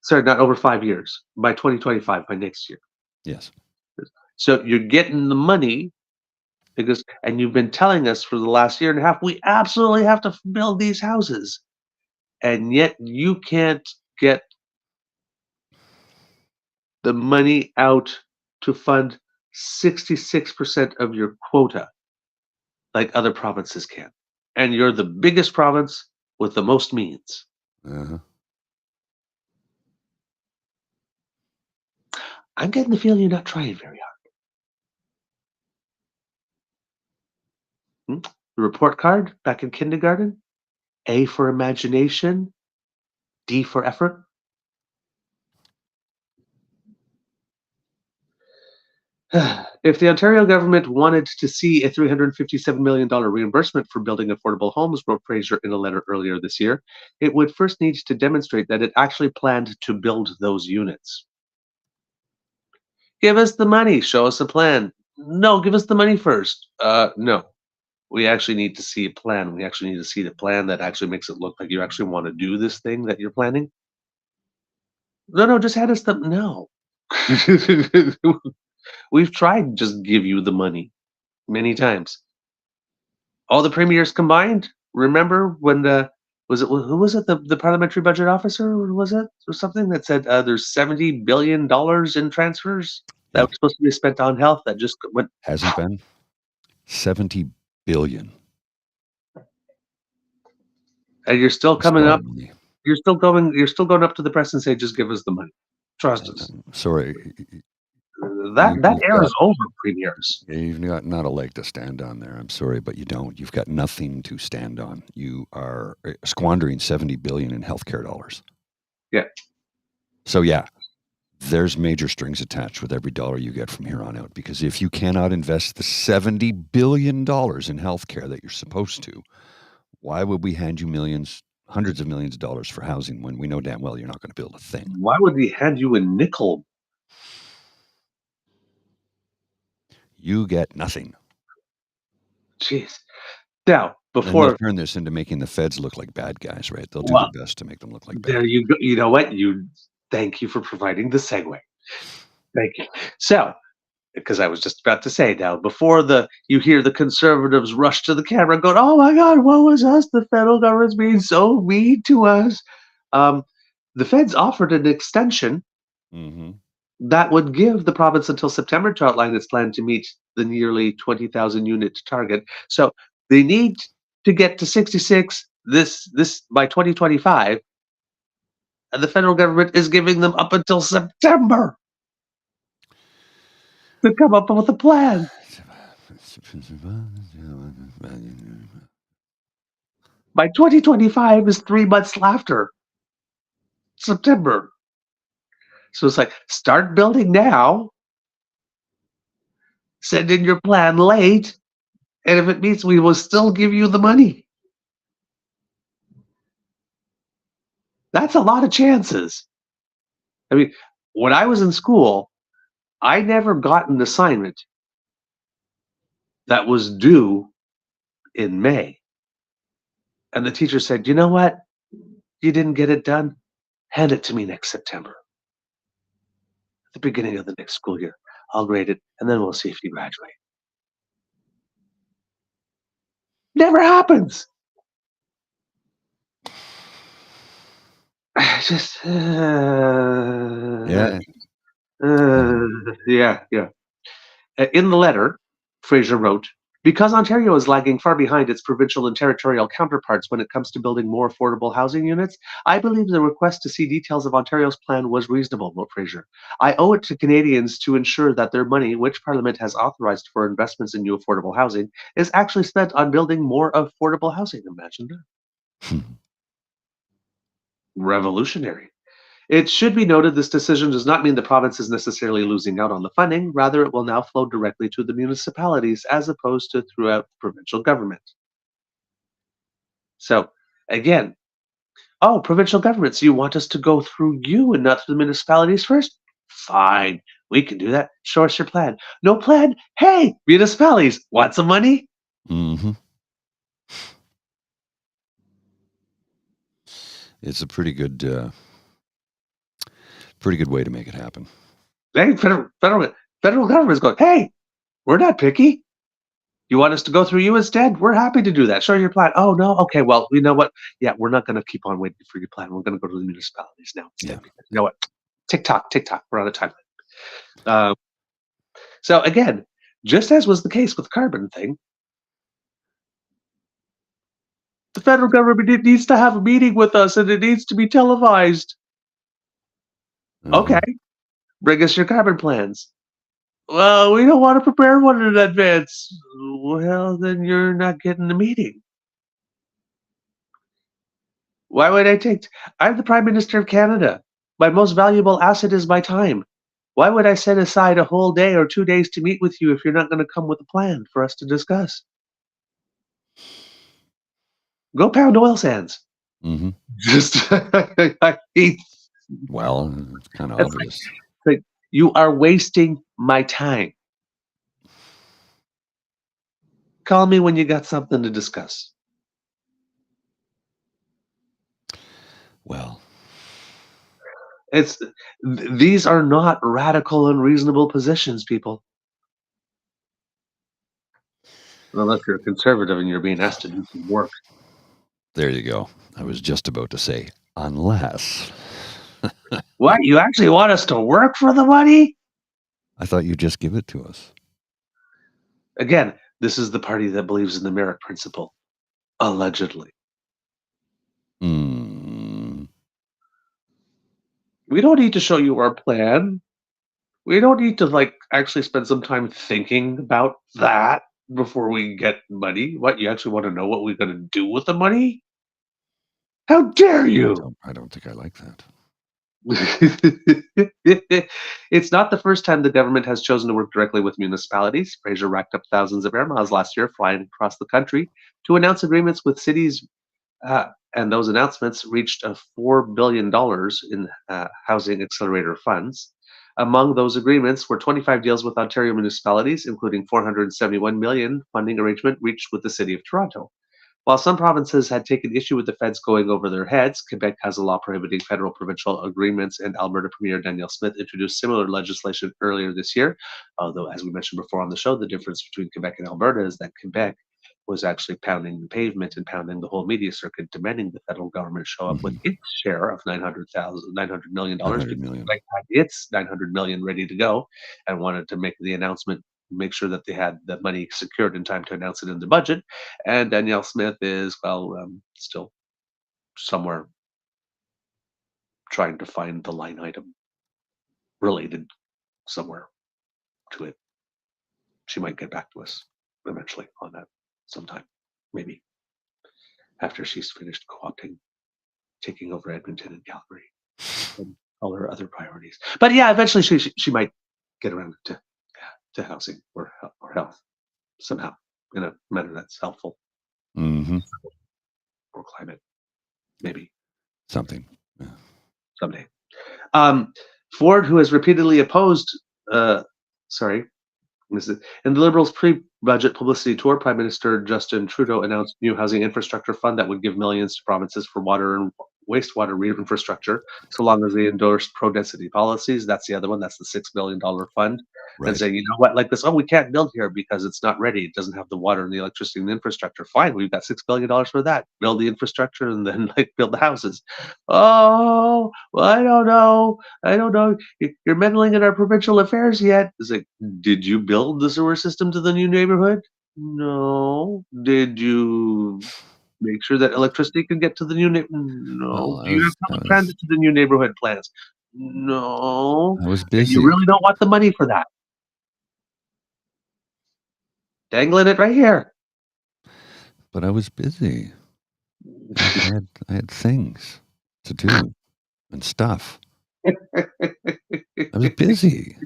Speaker 3: Sorry, not over 5 years. By 2025, by next year.
Speaker 4: Yes.
Speaker 3: So you're getting the money because, and you've been telling us for the last year and a half, we absolutely have to build these houses. And yet you can't get the money out to fund 66% of your quota like other provinces can. And you're the biggest province with the most means.
Speaker 4: Uh-huh.
Speaker 3: I'm getting the feeling you're not trying very hard. The report card back in kindergarten, A for imagination, D for effort. If the Ontario government wanted to see a $357 million reimbursement for building affordable homes, wrote Fraser in a letter earlier this year, it would first need to demonstrate that it actually planned to build those units. Give us the money, show us a plan. No, give us the money first. No. We actually need to see a plan. We actually need to see the plan that actually makes it look like you actually want to do this thing that you're planning. No, just hand us the no. We've tried to just give you the money many times. All the premiers combined. Remember when who was it? The parliamentary budget officer was it or something that said there's $70 billion in transfers that was supposed to be spent on health that just went.
Speaker 4: Hasn't been. 70 billion.
Speaker 3: And you're still coming up. You're still going up to the press and say, just give us the money. Trust us.
Speaker 4: Sorry.
Speaker 3: That era is over, premiers.
Speaker 4: You've got not a leg to stand on there. I'm sorry, but you don't. You've got nothing to stand on. You are squandering $70 billion in healthcare dollars.
Speaker 3: Yeah.
Speaker 4: So yeah, there's major strings attached with every dollar you get from here on out. Because if you cannot invest the $70 billion in healthcare that you're supposed to, why would we hand you millions, hundreds of millions of dollars for housing when we know damn well you're not going to build a thing?
Speaker 3: Why would we hand you a nickel?
Speaker 4: You get nothing.
Speaker 3: Jeez. Now,
Speaker 4: And they'll turn this into making the feds look like bad guys, right? They'll do their best to make them look like bad guys.
Speaker 3: There you go. You know what? Thank you for providing the segue. Thank you. So, because I was just about to say now, before you hear the conservatives rush to the camera going, oh my God, what was us? The federal government's being so mean to us. The feds offered an extension that would give the province until September to outline its plan to meet the nearly 20,000 unit target. So they need to get to 66 this by 2025, and the federal government is giving them up until September to come up with a plan. By 2025 is 3 months after September. So it's like, start building now, send in your plan late, and if it means we will still give you the money. That's a lot of chances. I mean, when I was in school, I never got an assignment that was due in May. And the teacher said, you know what? You didn't get it done. Hand it to me next September. At the beginning of the next school year. I'll grade it, and then we'll see if you graduate. Never happens. Just yeah. In the letter, Fraser wrote, Because Ontario is lagging far behind its provincial and territorial counterparts when it comes to building more affordable housing units, I believe the request to see details of Ontario's plan was reasonable, wrote Fraser. I owe it to Canadians to ensure that their money, which Parliament has authorized for investments in new affordable housing, is actually spent on building more affordable housing. Imagine that. Revolutionary. It should be noted this decision does not mean the province is necessarily losing out on the funding. Rather, it will now flow directly to the municipalities as opposed to throughout the provincial government. So, again, oh, provincial governments, you want us to go through you and not through the municipalities first? Fine, we can do that. Show us your plan. No plan? Hey, municipalities, want some money?
Speaker 4: Mm-hmm. It's a pretty good way to make it happen.
Speaker 3: Hey, federal government is going, hey, we're not picky. You want us to go through you instead? We're happy to do that. Show your plan. Oh, no? Okay, well, you know what? Yeah, we're not going to keep on waiting for your plan. We're going to go to the municipalities now instead.
Speaker 4: Yeah.
Speaker 3: You know what? TikTok, we're on a timeline. So again, just as was the case with the carbon thing, the federal government needs to have a meeting with us and it needs to be televised. Okay, bring us your carbon plans. Well, we don't want to prepare one in advance. Well, then you're not getting the meeting. Why would I'm the Prime Minister of Canada. My most valuable asset is my time. Why would I set aside a whole day or 2 days to meet with you if you're not going to come with a plan for us to discuss? Go pound oil sands.
Speaker 4: Mm-hmm.
Speaker 3: Just,
Speaker 4: well, it's kind of obvious.
Speaker 3: Like, you are wasting my time. Call me when you got something to discuss.
Speaker 4: Well,
Speaker 3: these are not radical, unreasonable positions, people. Unless you're a conservative and you're being asked to do some work.
Speaker 4: There you go. I was just about to say, unless.
Speaker 3: What? You actually want us to work for the money?
Speaker 4: I thought you'd just give it to us.
Speaker 3: Again, this is the party that believes in the merit principle. Allegedly. We don't need to show you our plan. We don't need to actually spend some time thinking about that before we get money. What, you actually want to know what we're going to do with the money? How dare you?
Speaker 4: I don't think I like that.
Speaker 3: It's not the first time the government has chosen to work directly with municipalities. Fraser racked up thousands of air miles last year flying across the country to announce agreements with cities, and those announcements reached $4 billion in housing accelerator funds. Among those agreements were 25 deals with Ontario municipalities, including $471 million funding arrangement reached with the City of Toronto. While some provinces had taken issue with the feds going over their heads, Quebec has a law prohibiting federal-provincial agreements, and Alberta Premier Danielle Smith introduced similar legislation earlier this year. Although, as we mentioned before on the show, the difference between Quebec and Alberta is that Quebec was actually pounding the pavement and pounding the whole media circuit, demanding the federal government show up with its share of $900 million.
Speaker 4: $900 million.
Speaker 3: Quebec had its $900 million ready to go and wanted to make the announcement, make sure that they had the money secured in time to announce it in the budget. And Danielle Smith is, still somewhere trying to find the line item related somewhere to it. She might get back to us eventually on that sometime, maybe after she's finished co-opting, taking over Edmonton and Calgary and all her other priorities. But yeah, eventually she might get around to housing or health somehow in a manner that's helpful. Or climate, maybe
Speaker 4: something.
Speaker 3: Yeah. Someday. Ford, who has repeatedly opposed, in the Liberals' pre-budget publicity tour, Prime Minister Justin Trudeau announced a new housing infrastructure fund that would give millions to provinces for water and wastewater infrastructure, so long as they endorsed pro-density policies. That's the other one. That's the $6 billion fund. Right. And saying, you know what, like this, we can't build here because it's not ready. It doesn't have the water and the electricity and the infrastructure. Fine, we've got $6 billion for that. Build the infrastructure and then build the houses. Oh, well, I don't know. You're meddling in our provincial affairs yet. It's like, did you build the sewer system to the new neighborhood? No. Did you make sure that electricity could get to the new No.
Speaker 4: Well,
Speaker 3: Do you have
Speaker 4: I
Speaker 3: public
Speaker 4: was
Speaker 3: transit to the new neighborhood plans? No.
Speaker 4: I was
Speaker 3: And you
Speaker 4: busy,
Speaker 3: really don't want the money for that. Dangling it right here.
Speaker 4: but I was busy. I had things to do and stuff. I was busy.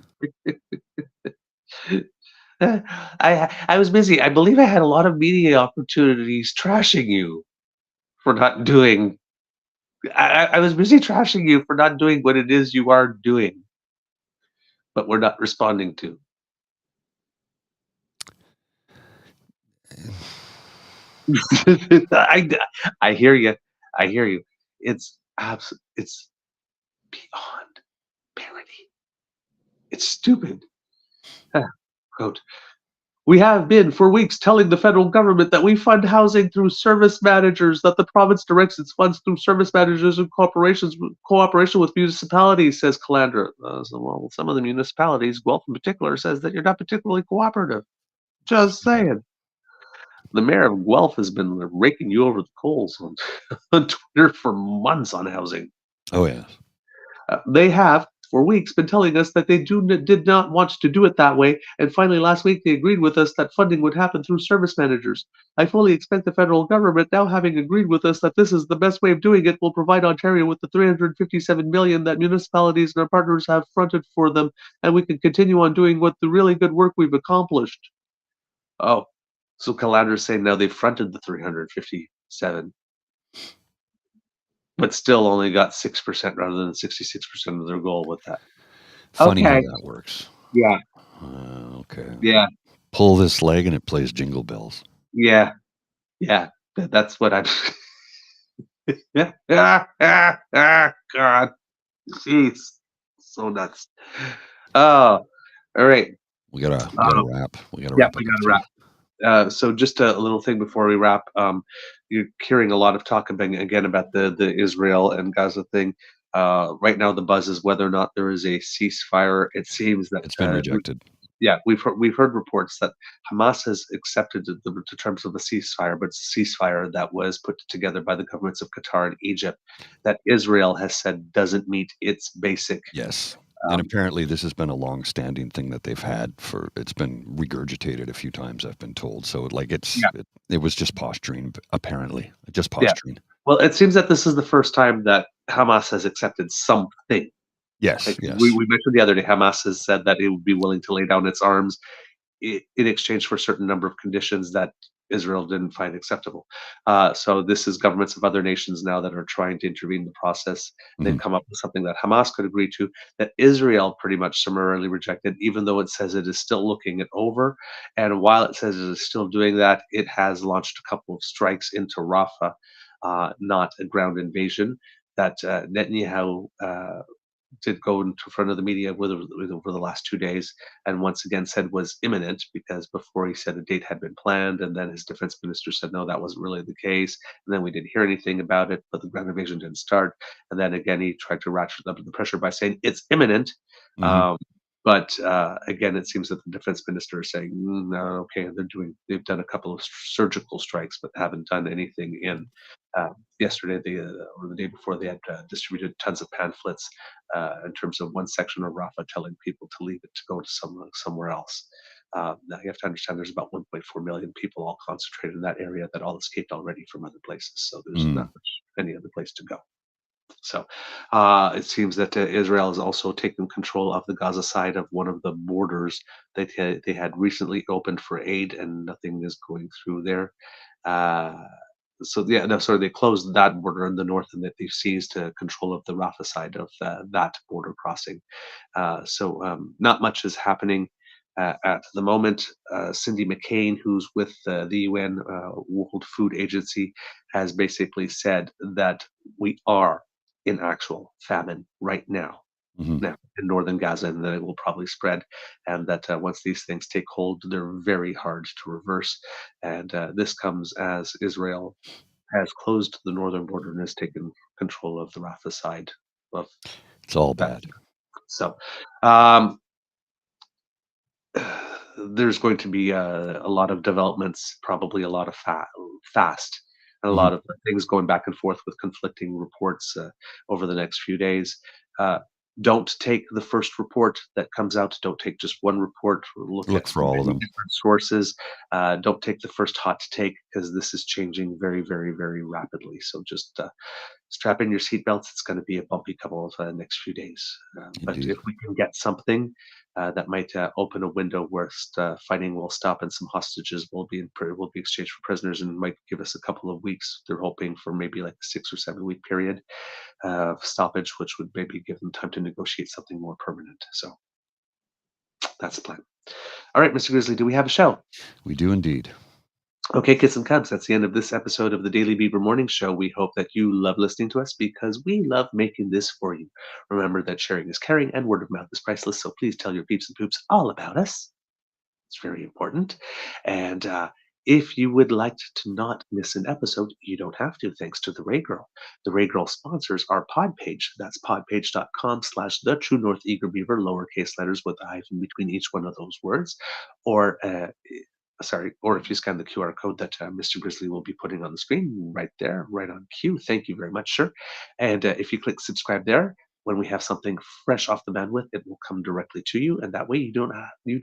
Speaker 3: I was busy. I believe I had a lot of media opportunities trashing you for not doing. I was busy trashing you for not doing what it is you are doing, but we're not responding to. I, I hear you. I hear you. It's beyond parody. It's stupid. Quote, we have been for weeks telling the federal government that we fund housing through service managers, that the province directs its funds through service managers in cooperation with municipalities, says Calandra. Well, some of the municipalities, Guelph in particular, says that you're not particularly cooperative. Just saying. The mayor of Guelph has been raking you over the coals on, on Twitter for months on housing.
Speaker 4: Oh, yes.
Speaker 3: They have, for weeks, been telling us that they did not want to do it that way, and finally last week they agreed with us that funding would happen through service managers. I fully expect the federal government, now having agreed with us that this is the best way of doing it, will provide Ontario with the $357 million that municipalities and our partners have fronted for them, and we can continue on doing what the really good work we've accomplished. Oh, so Calandra's saying now they've fronted the 357, but still only got 6% rather than 66% of their goal with that.
Speaker 4: Funny how
Speaker 3: Okay.
Speaker 4: that works.
Speaker 3: Yeah.
Speaker 4: Okay.
Speaker 3: Yeah.
Speaker 4: Pull this leg and it plays jingle bells.
Speaker 3: Yeah. Yeah. That's what I'm. God. Jeez. So nuts. Oh, all right.
Speaker 4: We gotta wrap. We gotta
Speaker 3: Yeah,
Speaker 4: wrap up.
Speaker 3: we gotta wrap. So just a little thing before we wrap. You're hearing a lot of talk again about the Israel and Gaza thing. Right now, the buzz is whether or not there is a ceasefire. It seems that
Speaker 4: It's been rejected.
Speaker 3: we've heard reports that Hamas has accepted the terms of the ceasefire, but it's a ceasefire that was put together by the governments of Qatar and Egypt that Israel has said doesn't meet its basic.
Speaker 4: Yes. And apparently this has been a long-standing thing that they've had it's been regurgitated a few times, I've been told. So like it was just posturing, apparently. Just posturing.
Speaker 3: Well, it seems that this is the first time that Hamas has accepted something.
Speaker 4: Yes,
Speaker 3: Like
Speaker 4: yes.
Speaker 3: we mentioned the other day, Hamas has said that it would be willing to lay down its arms in exchange for a certain number of conditions that Israel didn't find acceptable. So this is governments of other nations now that are trying to intervene in the process. They've come up with something that Hamas could agree to, that Israel pretty much summarily rejected, even though it says it is still looking it over. And while it says it is still doing that, it has launched a couple of strikes into Rafah, not a ground invasion. That Netanyahu did go into front of the media over the last 2 days, and once again said was imminent, because before he said a date had been planned, and then his defense minister said no, that wasn't really the case, and then we didn't hear anything about it, but the ground invasion didn't start, and then again he tried to ratchet up the pressure by saying it's imminent. But again, it seems that the defense minister is saying, no, okay, they've done a couple of surgical strikes, but haven't done anything in. Yesterday, or the day before, they had distributed tons of pamphlets in terms of one section of Rafah telling people to leave it to go to somewhere else. Now you have to understand there's about 1.4 million people all concentrated in that area that all escaped already from other places. So there's not much any other place to go. So it seems that Israel has also taken control of the Gaza side of one of the borders that they had recently opened for aid, and nothing is going through there. They closed that border in the north, and that they've seized control of the Rafah side of that border crossing. Not much is happening at the moment. Cindy McCain, who's with the UN World Food Agency, has basically said that we are in actual famine right now. Now in northern Gaza, and that it will probably spread, and that once these things take hold, they're very hard to reverse. And this comes as Israel has closed the northern border and has taken control of the Rafah side of.
Speaker 4: It's all bad.
Speaker 3: So, there's going to be a lot of developments, probably a lot of fast, and a
Speaker 4: Mhm.
Speaker 3: lot of things going back and forth with conflicting reports over the next few days. Uh, don't take the first report that comes out. Don't take just one report. Look
Speaker 4: Look
Speaker 3: at
Speaker 4: for all of
Speaker 3: many
Speaker 4: them.
Speaker 3: different sources. Don't take the first hot take because this is changing very, very, very rapidly. So just strap in your seatbelts. It's going to be a bumpy couple of next few days. But
Speaker 4: Indeed.
Speaker 3: if we can get something that might open a window where fighting will stop and some hostages will be exchanged for prisoners, and might give us a couple of weeks. They're hoping for maybe like a 6 or 7 week period of stoppage, which would maybe give them time to negotiate something more permanent. So that's the plan. All right, Mr. Grizzly, do we have a show?
Speaker 4: We do indeed.
Speaker 3: Okay, kids and cubs, that's the end of this episode of the Daily Beaver Morning Show. We hope that you love listening to us because we love making this for you. Remember that sharing is caring and word of mouth is priceless, so please tell your peeps and poops all about us. It's very important. And if you would like to not miss an episode, you don't have to, thanks to the Ray Girl. The Ray Girl sponsors our pod page. That's podpage.com/the True North Eager Beaver, lowercase letters with a hyphen between each one of those words. Or or if you scan the QR code that Mr. Grizzly will be putting on the screen right there, right on cue. Thank you very much, sir. And if you click subscribe there, when we have something fresh off the bandwidth, it will come directly to you, and that way you do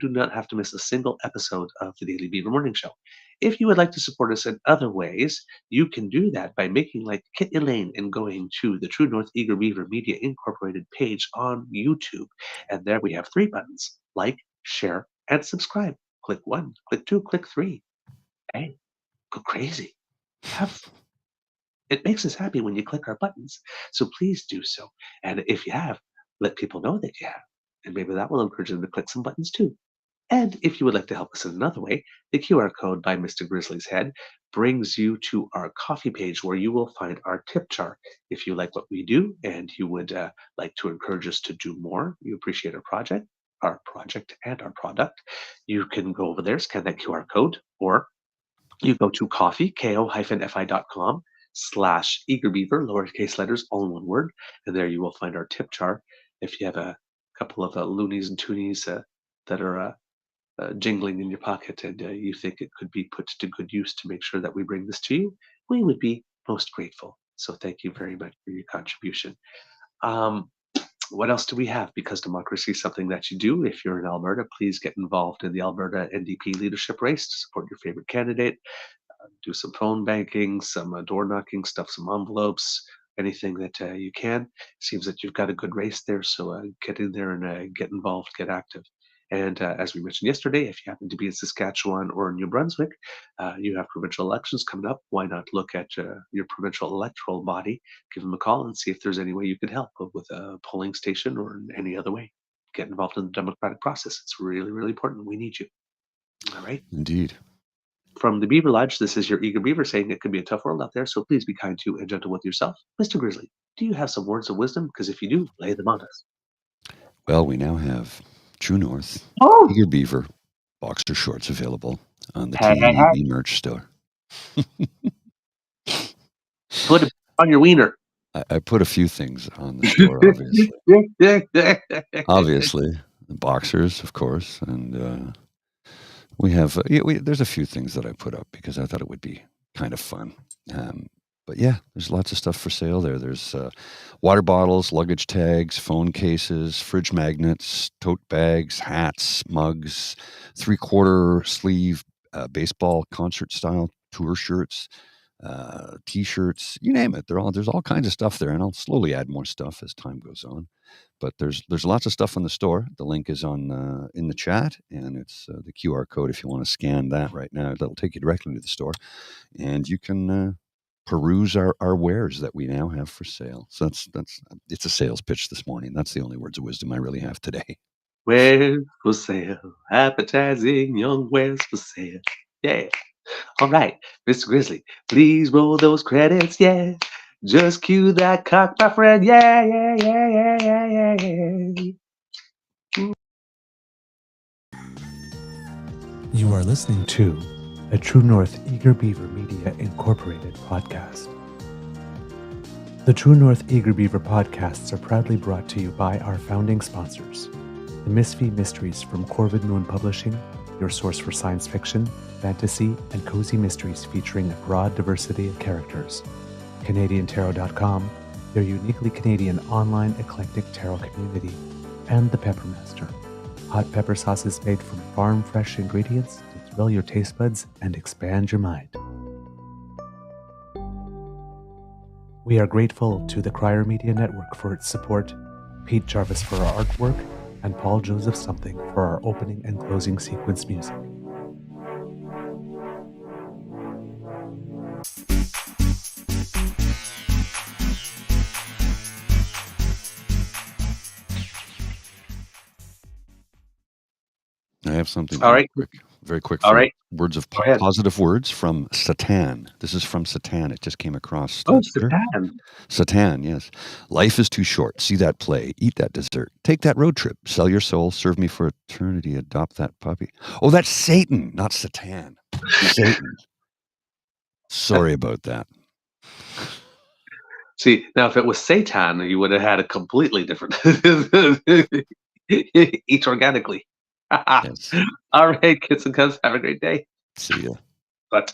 Speaker 3: not have to miss a single episode of the Daily Beaver Morning Show. If you would like to support us in other ways, you can do that by making like Kit Elaine and going to the True North Eager Beaver Media Incorporated page on YouTube, and there we have 3 buttons: like, share, and subscribe. Click 1, click 2, click 3. Hey, go crazy. Have It makes us happy when you click our buttons, so please do so. And if you have, let people know that you have, and maybe that will encourage them to click some buttons too. And if you would like to help us in another way, the QR code by Mr. Grizzly's head brings you to our coffee page where you will find our tip jar. If you like what we do and you would like to encourage us to do more, you appreciate our project and our product, you can go over there, scan that QR code, or you go to ko-fi.com/eagerbeaver, lowercase letters, all in one word, and there you will find our tip jar. If you have a couple of loonies and toonies that are jingling in your pocket and you think it could be put to good use to make sure that we bring this to you, we would be most grateful. So thank you very much for your contribution. Um, what else do we have? Because democracy is something that you do. If you're in Alberta, please get involved in the Alberta NDP leadership race to support your favorite candidate. Do some phone banking, some door knocking, stuff some envelopes, anything that you can. Seems that you've got a good race there, so get in there and get involved, get active. And as we mentioned yesterday, if you happen to be in Saskatchewan or New Brunswick, you have provincial elections coming up. Why not look at your provincial electoral body, give them a call, and see if there's any way you could help with a polling station or in any other way. Get involved in the democratic process. It's really, really important. We need you. All right.
Speaker 4: Indeed.
Speaker 3: From the Beaver Lodge, this is your eager beaver saying it can be a tough world out there, so please be kind to and gentle with yourself. Mr. Grizzly, do you have some words of wisdom? Because if you do, lay them on us.
Speaker 4: Well, we now have True North
Speaker 3: Oh,
Speaker 4: Eager Beaver boxer shorts available on the
Speaker 3: hey, hey, hey.
Speaker 4: TEB merch store.
Speaker 3: Put it on your wiener.
Speaker 4: I put a few things on the store, obviously. The boxers, of course, and we have there's a few things that I put up because I thought it would be kind of fun. But yeah, there's lots of stuff for sale there. There's water bottles, luggage tags, phone cases, fridge magnets, tote bags, hats, mugs, 3/4 sleeve baseball concert style tour shirts, t-shirts, you name it. There's all kinds of stuff there, and I'll slowly add more stuff as time goes on. But there's lots of stuff in the store. The link is on in the chat, and it's the QR code if you want to scan that right now. That'll take you directly to the store, and you can peruse our wares that we now have for sale. So it's a sales pitch this morning. That's the only words of wisdom I really have today.
Speaker 3: Wares for sale, appetizing young wares for sale. Yeah. All right, Mr. Grizzly, please roll those credits. Yeah. Just cue that cock, my friend. Yeah, yeah, yeah, yeah, yeah, yeah, yeah.
Speaker 2: You are listening to a True North Eager Beaver Media Incorporated podcast. The True North Eager Beaver podcasts are proudly brought to you by our founding sponsors, the Misfit Mysteries from Corvid Moon Publishing, your source for science fiction, fantasy, and cozy mysteries featuring a broad diversity of characters. CanadianTarot.com, your uniquely Canadian online eclectic tarot community. And the Peppermaster, hot pepper sauces made from farm-fresh ingredients to thrill your taste buds and expand your mind. We are grateful to the Crier Media Network for its support, Pete Jarvis for our artwork, and Paul Joseph Something for our opening and closing sequence music.
Speaker 4: I have something
Speaker 3: All right.
Speaker 4: very quick.
Speaker 3: All right.
Speaker 4: Words of
Speaker 3: Go ahead.
Speaker 4: positive words from Satan. This is from Satan. It just came across.
Speaker 3: Oh,
Speaker 4: Twitter.
Speaker 3: Satan.
Speaker 4: Satan, yes. Life is too short. See that play. Eat that dessert. Take that road trip. Sell your soul. Serve me for eternity. Adopt that puppy. Oh, that's Satan, not Satan. Satan. Sorry about that.
Speaker 3: See, now if it was Satan, you would have had a completely different. Eat organically.
Speaker 4: Yes.
Speaker 3: All right, kids and cubs, have a great day.
Speaker 4: See ya.
Speaker 3: But